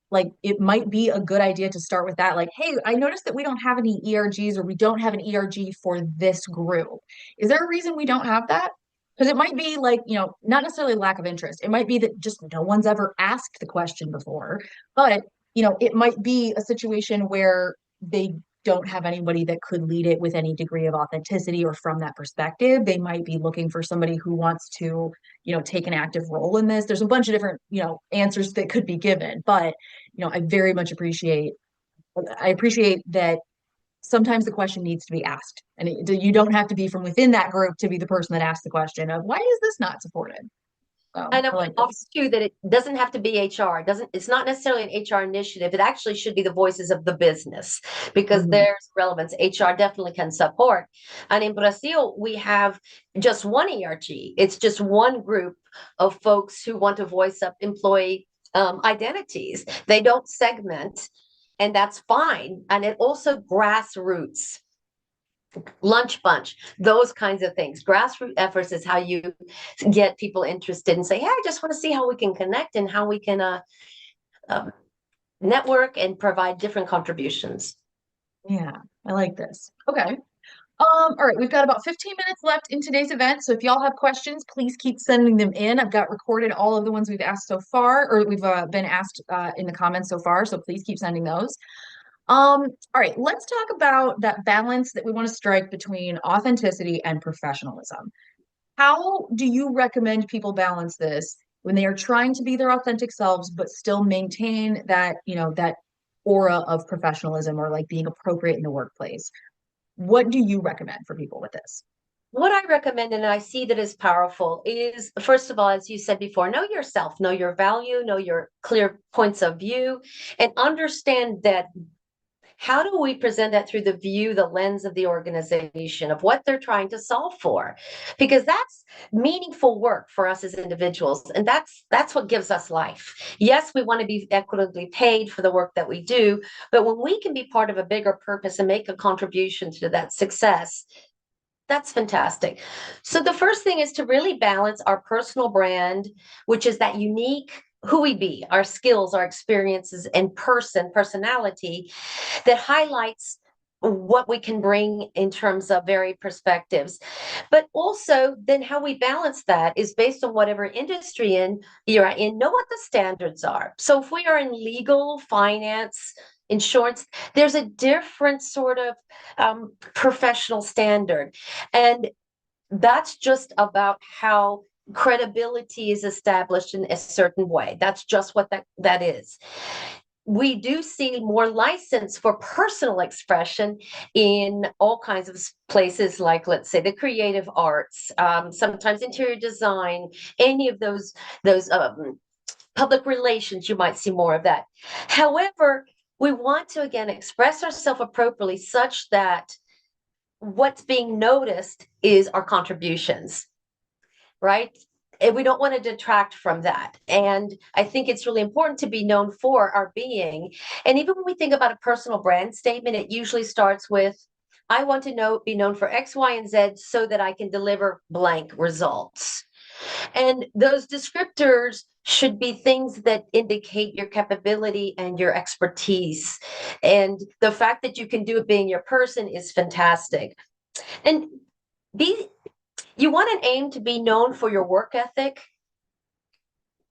Like it might be a good idea to start with that. Like, hey, I noticed that we don't have any ERGs or we don't have an ERG for this group. Is there a reason we don't have that? Because it might be like, not necessarily lack of interest. It might be that just no one's ever asked the question before. But, it might be a situation where they don't have anybody that could lead it with any degree of authenticity or from that perspective. They might be looking for somebody who wants to, take an active role in this. There's a bunch of different, answers that could be given, but I very much appreciate that sometimes the question needs to be asked. And you don't have to be from within that group to be the person that asks the question of why is this not supported? And I I would like offer this. too that it doesn't have to be HR. It's not necessarily an HR initiative. It actually should be the voices of the business because Mhm. there's relevance. HR definitely can support. And in Brazil, we have just one ERG. It's just one group of folks who want to voice up employee identities. They don't segment, and that's fine. And it also grassroots. Lunch bunch, those kinds of things. Grassroots efforts is how you get people interested and say, hey, I just want to see how we can connect and how we can um, network and provide different contributions. Yeah, I like this. Okay. All right, we've got about 15 minutes left in today's event. So if y'all have questions, please keep sending them in. I've got recorded all of the ones we've asked so far, or we've been asked in the comments so far. So please keep sending those. All right, let's talk about that balance that we want to strike between authenticity and professionalism. How do you recommend people balance this when they are trying to be their authentic selves, but still maintain that, that aura of professionalism or like being appropriate in the workplace? What do you recommend for people with this? What I recommend, and I see that is powerful, is first of all, as you said before, know yourself, know your value, know your clear points of view, and understand that how do we present that through the view, the lens of the organization, of what they're trying to solve for? Because that's meaningful work for us as individuals, and that's what gives us life. Yes, we want to be equitably paid for the work that we do, but when we can be part of a bigger purpose and make a contribution to that success, that's fantastic. So the first thing is to really balance our personal brand, which is that unique who we be, our skills, our experiences, and personality that highlights what we can bring in terms of varied perspectives. But also then how we balance that is based on whatever industry you're in, know what the standards are. So if we are in legal, finance, insurance, there's a different sort of professional standard. And that's just about how credibility is established in a certain way. That's just what that is. we do see more license for personal expression in all kinds of places, like, let's say, the creative arts, sometimes interior design, any of those public relations. You might see more of that. However, we want to again express ourselves appropriately, such that what's being noticed is our contributions, right? And we don't want to detract from that. And I think it's really important to be known for our being. And even when we think about a personal brand statement, it usually starts with, I want to be known for X, Y, and Z so that I can deliver blank results. And those descriptors should be things that indicate your capability and your expertise. And the fact that you can do it being your person is fantastic. And be you want an aim to be known for your work ethic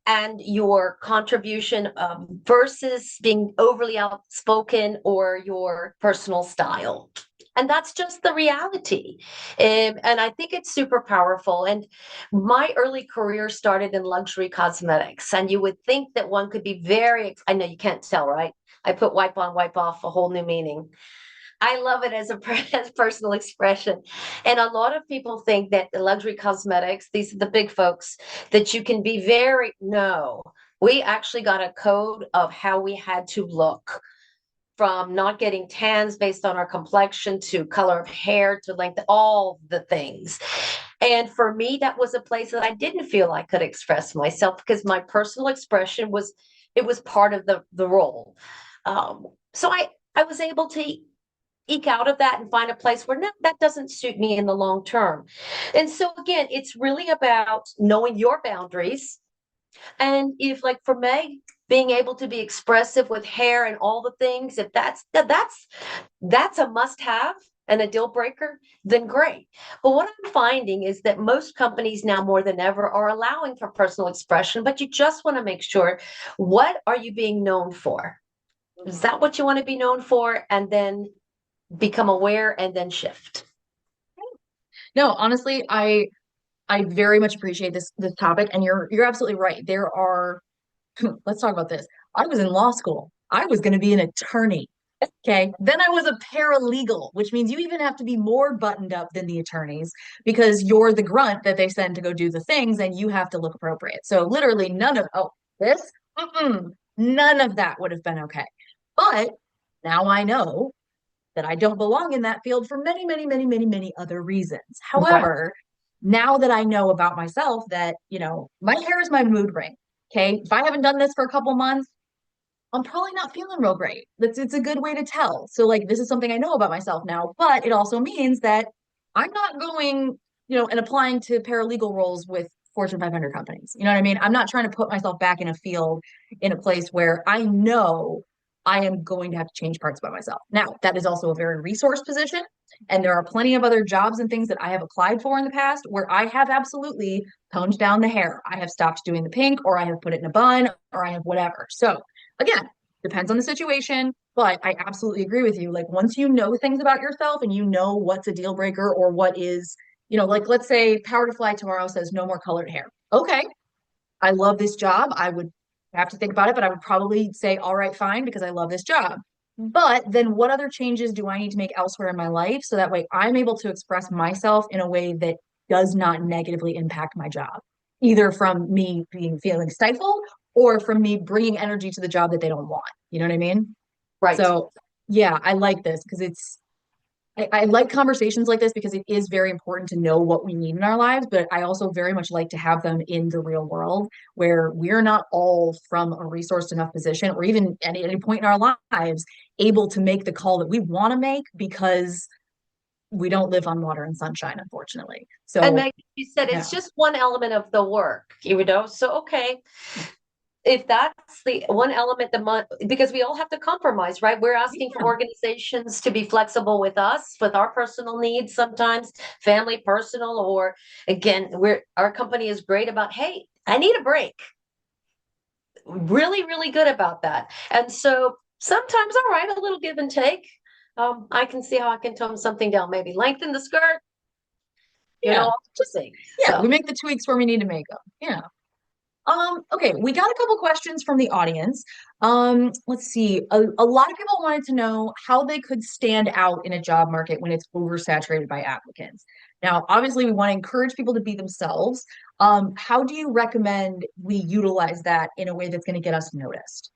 and your contribution, versus being overly outspoken or your personal style. And that's just the reality. And I think it's super powerful. And my early career started in luxury cosmetics. And you would think that one could be I know you can't tell, right? I put wipe on, wipe off, a whole new meaning. I love it as a as personal expression. And a lot of people think that the luxury cosmetics, these are the big folks, that you can be very, no, we actually got a code of how we had to look, from not getting tans based on our complexion to color of hair to length, all the things. And for me, that was a place that I didn't feel I could express myself, because my personal expression was, it was part of the role. So I was able to eke out of that and find a place where, no, that doesn't suit me in the long term. And so again, it's really about knowing your boundaries. And if, like for Meg, being able to be expressive with hair and all the things, if that's a must have and a deal breaker, then great. But what I'm finding is that most companies now more than ever are allowing for personal expression, but you just want to make sure, what are you being known for? Is that what you want to be known for? And then become aware and then shift. No, honestly, I very much appreciate this topic, and you're absolutely right. There are let's talk about this. I was in law school. I was going to be an attorney. Okay. Then I was a paralegal, which means you even have to be more buttoned up than the attorneys because you're the grunt that they send to go do the things and you have to look appropriate. So literally this, none of that would have been okay. But now I know that I don't belong in that field for many, many, many, many, many other reasons. Right. However, now that I know about myself that, my hair is my mood ring. Okay. If I haven't done this for a couple months, I'm probably not feeling real great. It's a good way to tell. So like this is something I know about myself now, but it also means that I'm not going, and applying to paralegal roles with Fortune 500 companies. You know what I mean? I'm not trying to put myself back in a field in a place where I know I am going to have to change parts about myself. Now, that is also a very resource position. And there are plenty of other jobs and things that I have applied for in the past where I have absolutely toned down the hair. I have stopped doing the pink, or I have put it in a bun, or I have whatever. So again, depends on the situation, but I absolutely agree with you. Like once you know things about yourself and you know what's a deal breaker or what is, like let's say Power to Fly tomorrow says no more colored hair. Okay, I love this job. I would have to think about it, but I would probably say, all right, fine, because I love this job. But then what other changes do I need to make elsewhere in my life so that way I'm able to express myself in a way that does not negatively impact my job, either from me being feeling stifled or from me bringing energy to the job that they don't want. You know what I mean? Right. So, yeah, I like this because I like conversations like this because it is very important to know what we need in our lives, but I also very much like to have them in the real world where we're not all from a resourced enough position or even at any point in our lives able to make the call that we want to make because we don't live on water and sunshine, unfortunately. And So, Meg, you said yeah. it's just one element of the work, So, okay, if that's the one element, because we all have to compromise, right? We're asking for Yeah. organizations to be flexible with us, with our personal needs, sometimes family, personal, or again, our company is great about, hey, I need a break. Really, really good about that. And so sometimes, all right, a little give and take. I can see how I can tone something down, maybe lengthen the skirt, Yeah. all the Just, things. yeah, we So make the tweaks where we need to make them. Yeah. Okay, we got a couple questions from the audience. Let's see. A lot of people wanted to know how they could stand out in a job market when it's oversaturated by applicants. Now, obviously, we want to encourage people to be themselves. How do you recommend we utilize that in a way that's going to get us noticed?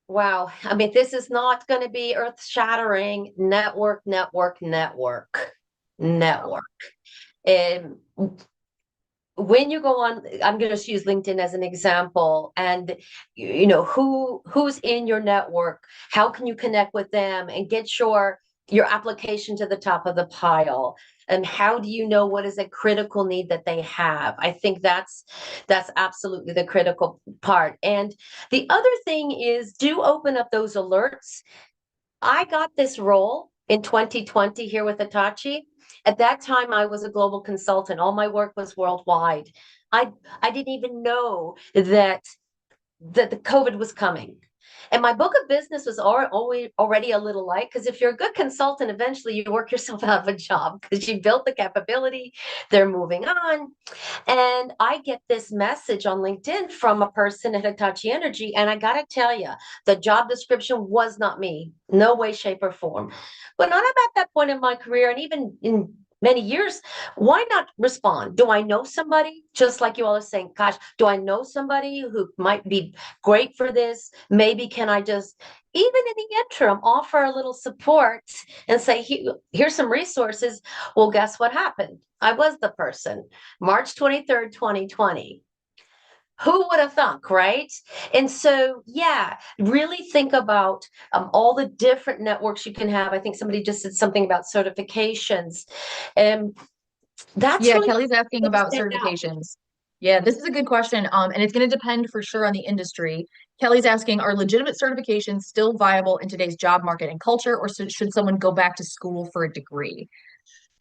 Wow. I mean, this is not going to be earth shattering. Network, network, network, network. And when you go on, I'm going to use LinkedIn as an example, and who's in your network, how can you connect with them and get your application to the top of the pile, and how do you know what is a critical need that they have? I think that's absolutely the critical part. And the other thing is, do open up those alerts. I got this role in 2020 here with Hitachi. At that time, I was a global consultant. All my work was worldwide. I I didn't even know that the COVID was coming. And my book of business was already a little light, because if you're a good consultant, eventually you work yourself out of a job because you built the capability, they're moving on. And I get this message on LinkedIn from a person at Hitachi Energy. And I got to tell you, the job description was not me, no way, shape, or form. But not at that point in my career, and even in many years, why not respond? Do I know somebody? Just like you all are saying, gosh, do I know somebody who might be great for this? Maybe can I just, even in the interim, offer a little support and say, here's some resources. Well, guess what happened? I was the person. March 23rd, 2020. Who would have thunk, right? And so, yeah, really think about all the different networks you can have. I think somebody just said something about certifications. And that's Yeah, really Kelly's asking to about stand out. certifications. Yeah, this is a good question. And it's going to depend for sure on the industry. Kelly's asking, are legitimate certifications still viable in today's job market and culture, or should someone go back to school for a degree?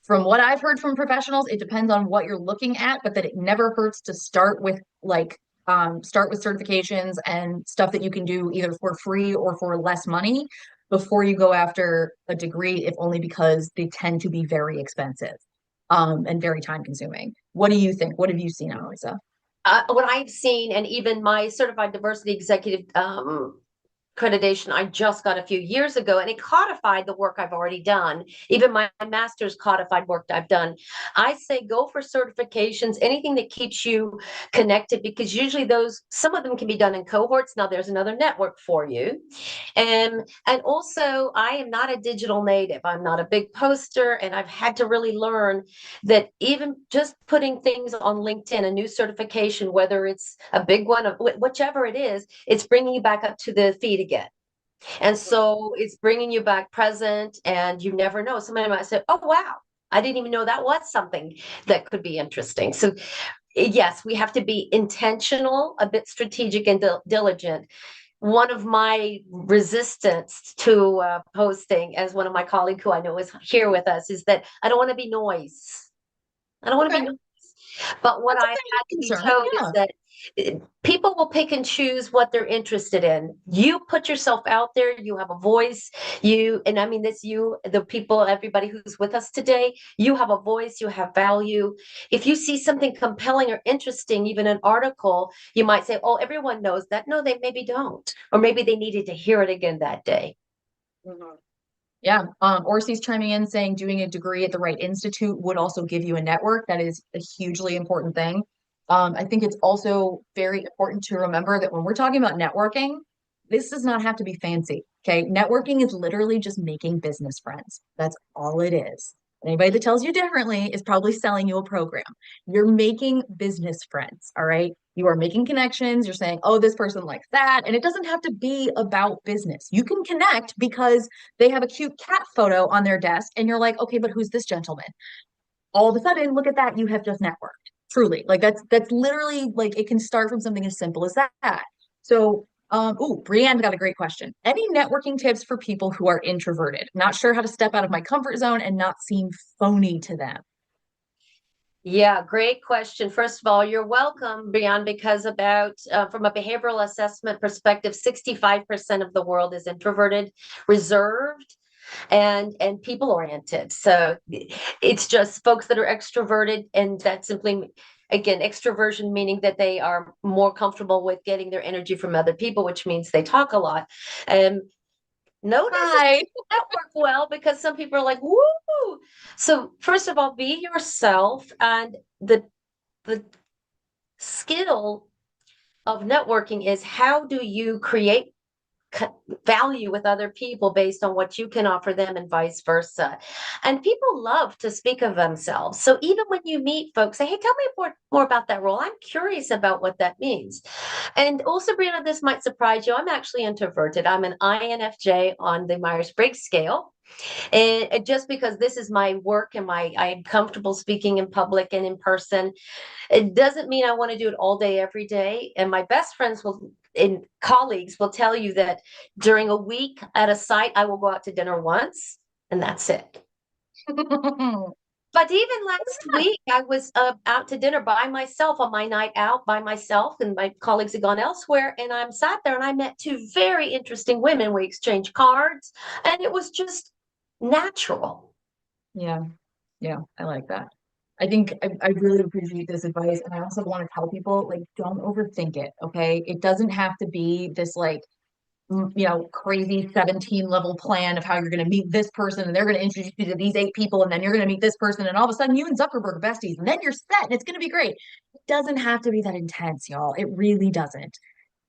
From what I've heard from professionals, it depends on what you're looking at, but that it never hurts to start with certifications and stuff that you can do either for free or for less money before you go after a degree, if only because they tend to be very expensive, and very time consuming. What do you think? What have you seen, Annalisa? What I've seen, and even my certified diversity executive accreditation I just got a few years ago, and it codified the work I've already done. Even my master's codified work I've done. I say go for certifications, anything that keeps you connected, because usually some of them can be done in cohorts. Now there's another network for you. And also, I am not a digital native. I'm not a big poster, and I've had to really learn that even just putting things on LinkedIn, a new certification, whether it's a big one, whichever it is, it's bringing you back up to the feed again. And so it's bringing you back present, and you never know. Somebody might say, oh, wow, I didn't even know that was something that could be interesting. So, yes, we have to be intentional, a bit strategic and diligent. One of my resistance to posting, as one of my colleagues who I know is here with us, is that I don't want to be noise. I don't want to Okay, be noise. But what that's a I've had to good be concern. told is Yeah. that people will pick and choose what they're interested in. You put yourself out there, you have a voice, and I mean this, you, the people, everybody who's with us today, you have a voice, you have value. If you see something compelling or interesting, even an article, you might say, oh, everyone knows that. No, they maybe don't. Or maybe they needed to hear it again that day. Mhm. Yeah. Orsi's chiming in saying doing a degree at the right institute would also give you a network. That is a hugely important thing. I think it's also very important to remember that when we're talking about networking, this does not have to be fancy. Okay. Networking is literally just making business friends. That's all it is. Anybody that tells you differently is probably selling you a program. You're making business friends. All right. You are making connections. You're saying, oh, this person likes that. And it doesn't have to be about business. You can connect because they have a cute cat photo on their desk, and you're like, okay, but who's this gentleman? All of a sudden, look at that, you have just networked. Truly, like that's literally, like, it can start from something as simple as that. So, oh, Brienne got a great question. Any networking tips for people who are introverted, not sure how to step out of my comfort zone and not seem phony to them? Yeah, great question. First of all, you're welcome, Beyond, because from a behavioral assessment perspective, 65% of the world is introverted, reserved, and people oriented. So it's just folks that are extroverted, and that simply again, extroversion meaning that they are more comfortable with getting their energy from other people, which means they talk a lot. Um, no necessarily Hi. network well because some people are like, woo. So first of all, be yourself, and the skill of networking is how do you create value with other people based on what you can offer them and vice versa. And people love to speak of themselves. So even when you meet folks, say, hey, tell me more about that role. I'm curious about what that means. And also, Brianna, this might surprise you. I'm actually introverted. I'm an INFJ on the Myers-Briggs scale. And just because this is my work and I'm comfortable speaking in public and in person, it doesn't mean I want to do it all day, every day. And my best friends will and colleagues will tell you that during a week at a site, I will go out to dinner once, and that's it. But even last week, I was out to dinner by myself on my night out by myself, and my colleagues had gone elsewhere. And I'm sat there and I met two very interesting women. We exchanged cards, and it was just natural. Yeah, yeah, I like that. I think I really appreciate this advice. And I also want to tell people, like, don't overthink it, okay? It doesn't have to be this like crazy 17 level plan of how you're going to meet this person and they're going to introduce you to these 8 people and then you're going to meet this person and all of a sudden you and Zuckerberg are besties and then you're set and it's going to be great. It doesn't have to be that intense, y'all. It really doesn't.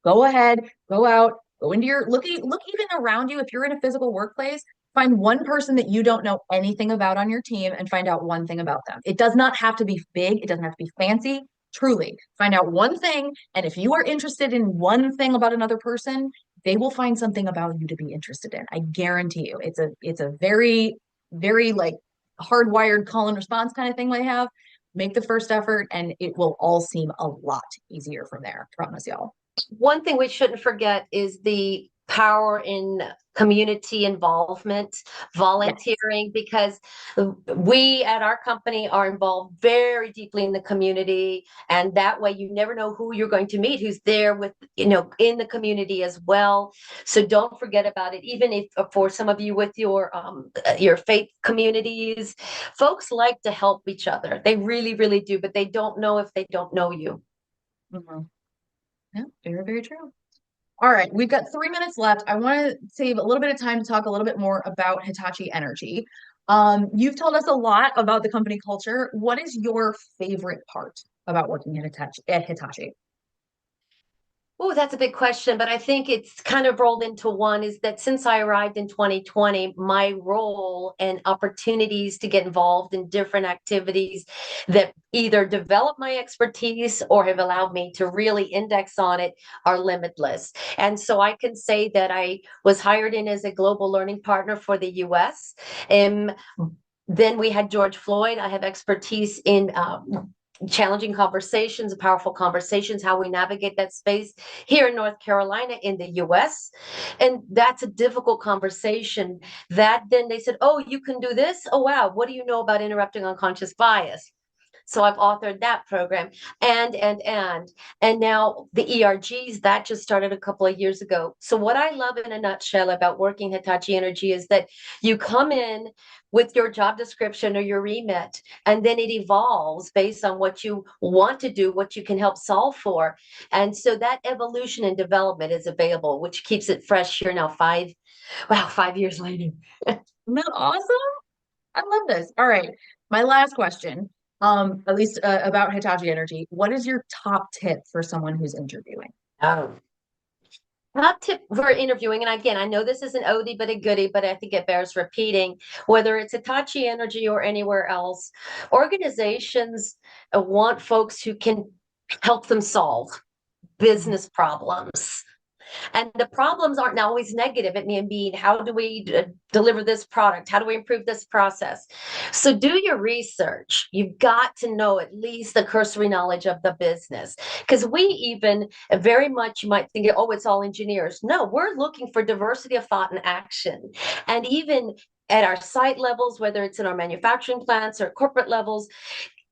Go ahead, go out, go into your look even around you. If you're in a physical workplace, find one person that you don't know anything about on your team and find out one thing about them. It does not have to be big, it doesn't have to be fancy. Truly, find out one thing. And if you are interested in one thing about another person, they will find something about you to be interested in. I guarantee you. It's a very, very like hardwired call and response kind of thing they have. Make the first effort and it will all seem a lot easier from there. Promise y'all. One thing we shouldn't forget is the power in community involvement, Yes. volunteering, because we at our company are involved very deeply in the community. And that way you never know who you're going to meet, who's there with, in the community as well. So don't forget about it. Even if for some of you with your faith communities, folks like to help each other. They really, really do, but they don't know if they don't know you. Mhm. Yeah, very, very true. All right, we've got 3 minutes left. I want to save a little bit of time to talk a little bit more about Hitachi Energy. You've told us a lot about the company culture. What is your favorite part about working at Hitachi? Oh, that's a big question, but I think it's kind of rolled into one is that since I arrived in 2020, my role and opportunities to get involved in different activities that either develop my expertise or have allowed me to really index on it are limitless. And so I can say that I was hired in as a global learning partner for the US. And then we had George Floyd. I have expertise in challenging conversations, powerful conversations, how we navigate that space here in North Carolina in the US. And that's a difficult conversation. That then they said, oh, you can do this? Oh, wow. What do you know about interrupting unconscious bias? So I've authored that program and now the ERGs that just started a couple of years ago. So what I love in a nutshell about working Hitachi Energy is that you come in with your job description or your remit, and then it evolves based on what you want to do, what you can help solve for. And so that evolution and development is available, which keeps it fresh here now 5 years later. Isn't that awesome? I love this. All right, my last question, at least about Hitachi Energy. What is your top tip for someone who's interviewing? Oh. Top tip for interviewing, and again, I know this is an oldie but a goodie, but I think it bears repeating. Whether it's Hitachi Energy or anywhere else, organizations want folks who can help them solve Mhm. business problems. And the problems aren't always negative. It may be how do we deliver this product? How do we improve this process? So do your research. You've got to know at least the cursory knowledge of the business. Because we even very much, you might think, oh, it's all engineers. No, we're looking for diversity of thought and action. And even at our site levels, whether it's in our manufacturing plants or corporate levels,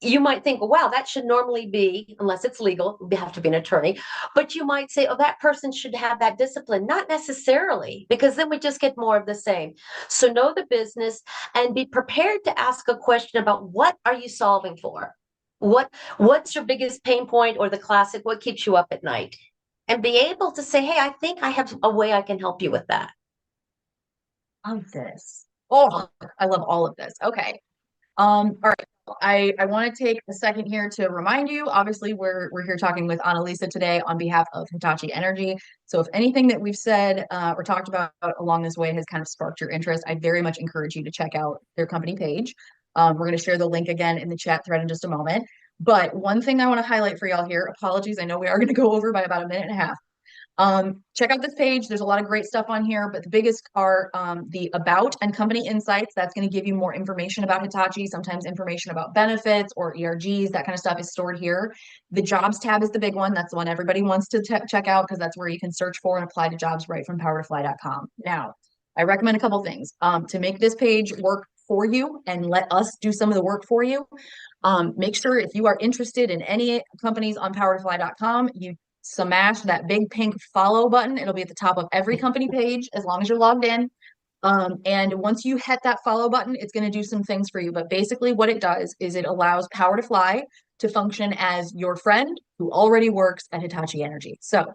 you might think, wow, that should normally be, unless it's legal, you have to be an attorney. But you might say, oh, that person should have that discipline. Not necessarily, because then we just get more of the same. So know the business and be prepared to ask a question about what are you solving for? What's your biggest pain point, or the classic, what keeps you up at night? And be able to say, hey, I think I have a way I can help you with that. Love this. Oh, I love all of this. Okay. All right. I want to take a second here to remind you, obviously, we're here talking with Annalisa today on behalf of Hitachi Energy. So if anything that we've said or talked about along this way has kind of sparked your interest, I very much encourage you to check out their company page. We're going to share the link again in the chat thread in just a moment. But one thing I want to highlight for y'all here, apologies, I know we are going to go over by about a minute and a half. Check out this page. There's a lot of great stuff on here, but the biggest are the about and company insights. That's going to give you more information about Hitachi, sometimes information about benefits or ERGs, that kind of stuff is stored here. The jobs tab is the big one. That's the one everybody wants to check out because that's where you can search for and apply to jobs right from powertofly.com. Now, I recommend a couple things to make this page work for you and let us do some of the work for you. Make sure if you are interested in any companies on powertofly.com, you smash that big pink follow button. It'll be at the top of every company page as long as you're logged in. And once you hit that follow button, it's going to do some things for you. But basically, what it does is it allows Power to Fly to function as your friend who already works at Hitachi Energy. So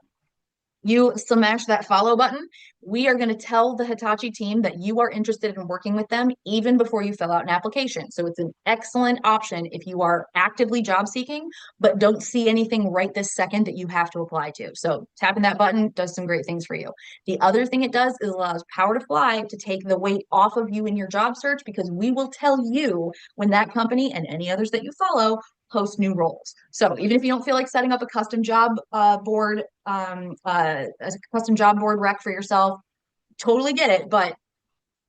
you smash that follow button. We are going to tell the Hitachi team that you are interested in working with them even before you fill out an application. So it's an excellent option if you are actively job seeking, but don't see anything right this second that you have to apply to. So tapping that button does some great things for you. The other thing it does is allows Power to Fly to take the weight off of you in your job search because we will tell you when that company and any others that you follow post new roles. So even if you don't feel like setting up a custom job board, a custom job board rec for yourself, totally get it. But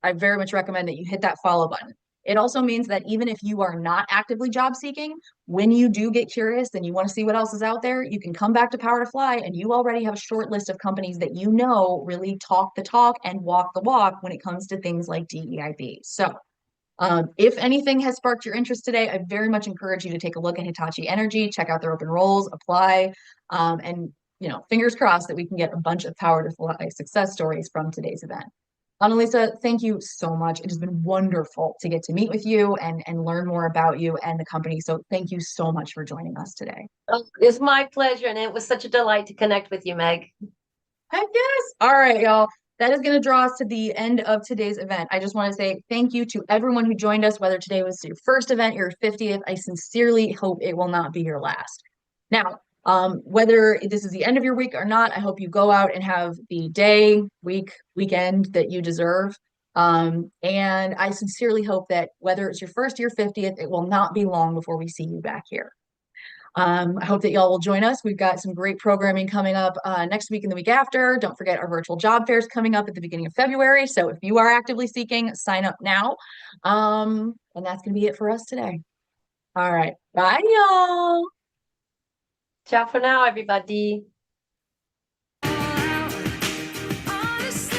I very much recommend that you hit that follow button. It also means that even if you are not actively job seeking, when you do get curious and you want to see what else is out there, you can come back to Power to Fly and you already have a short list of companies that you know really talk the talk and walk the walk when it comes to things like DEIB. So if anything has sparked your interest today, I very much encourage you to take a look at Hitachi Energy, check out their open roles, apply, and fingers crossed that we can get a bunch of Power to Fly success stories from today's event. Annalisa, thank you so much. It has been wonderful to get to meet with you and learn more about you and the company. So thank you so much for joining us today. Oh, it's my pleasure, and it was such a delight to connect with you, Meg. Heck yes. All right, y'all. That is going to draw us to the end of today's event. I just want to say thank you to everyone who joined us, whether today was your first event, your 50th. I sincerely hope it will not be your last. Now, whether this is the end of your week or not, I hope you go out and have the day, week, weekend that you deserve. And I sincerely hope that whether it's your first or your 50th, it will not be long before we see you back here. I hope that y'all will join us. We've got some great programming coming up next week and the week after. Don't forget our virtual job fairs coming up at the beginning of February. So if you are actively seeking, sign up now. And that's going to be it for us today. All right. Bye, y'all. Ciao for now, everybody.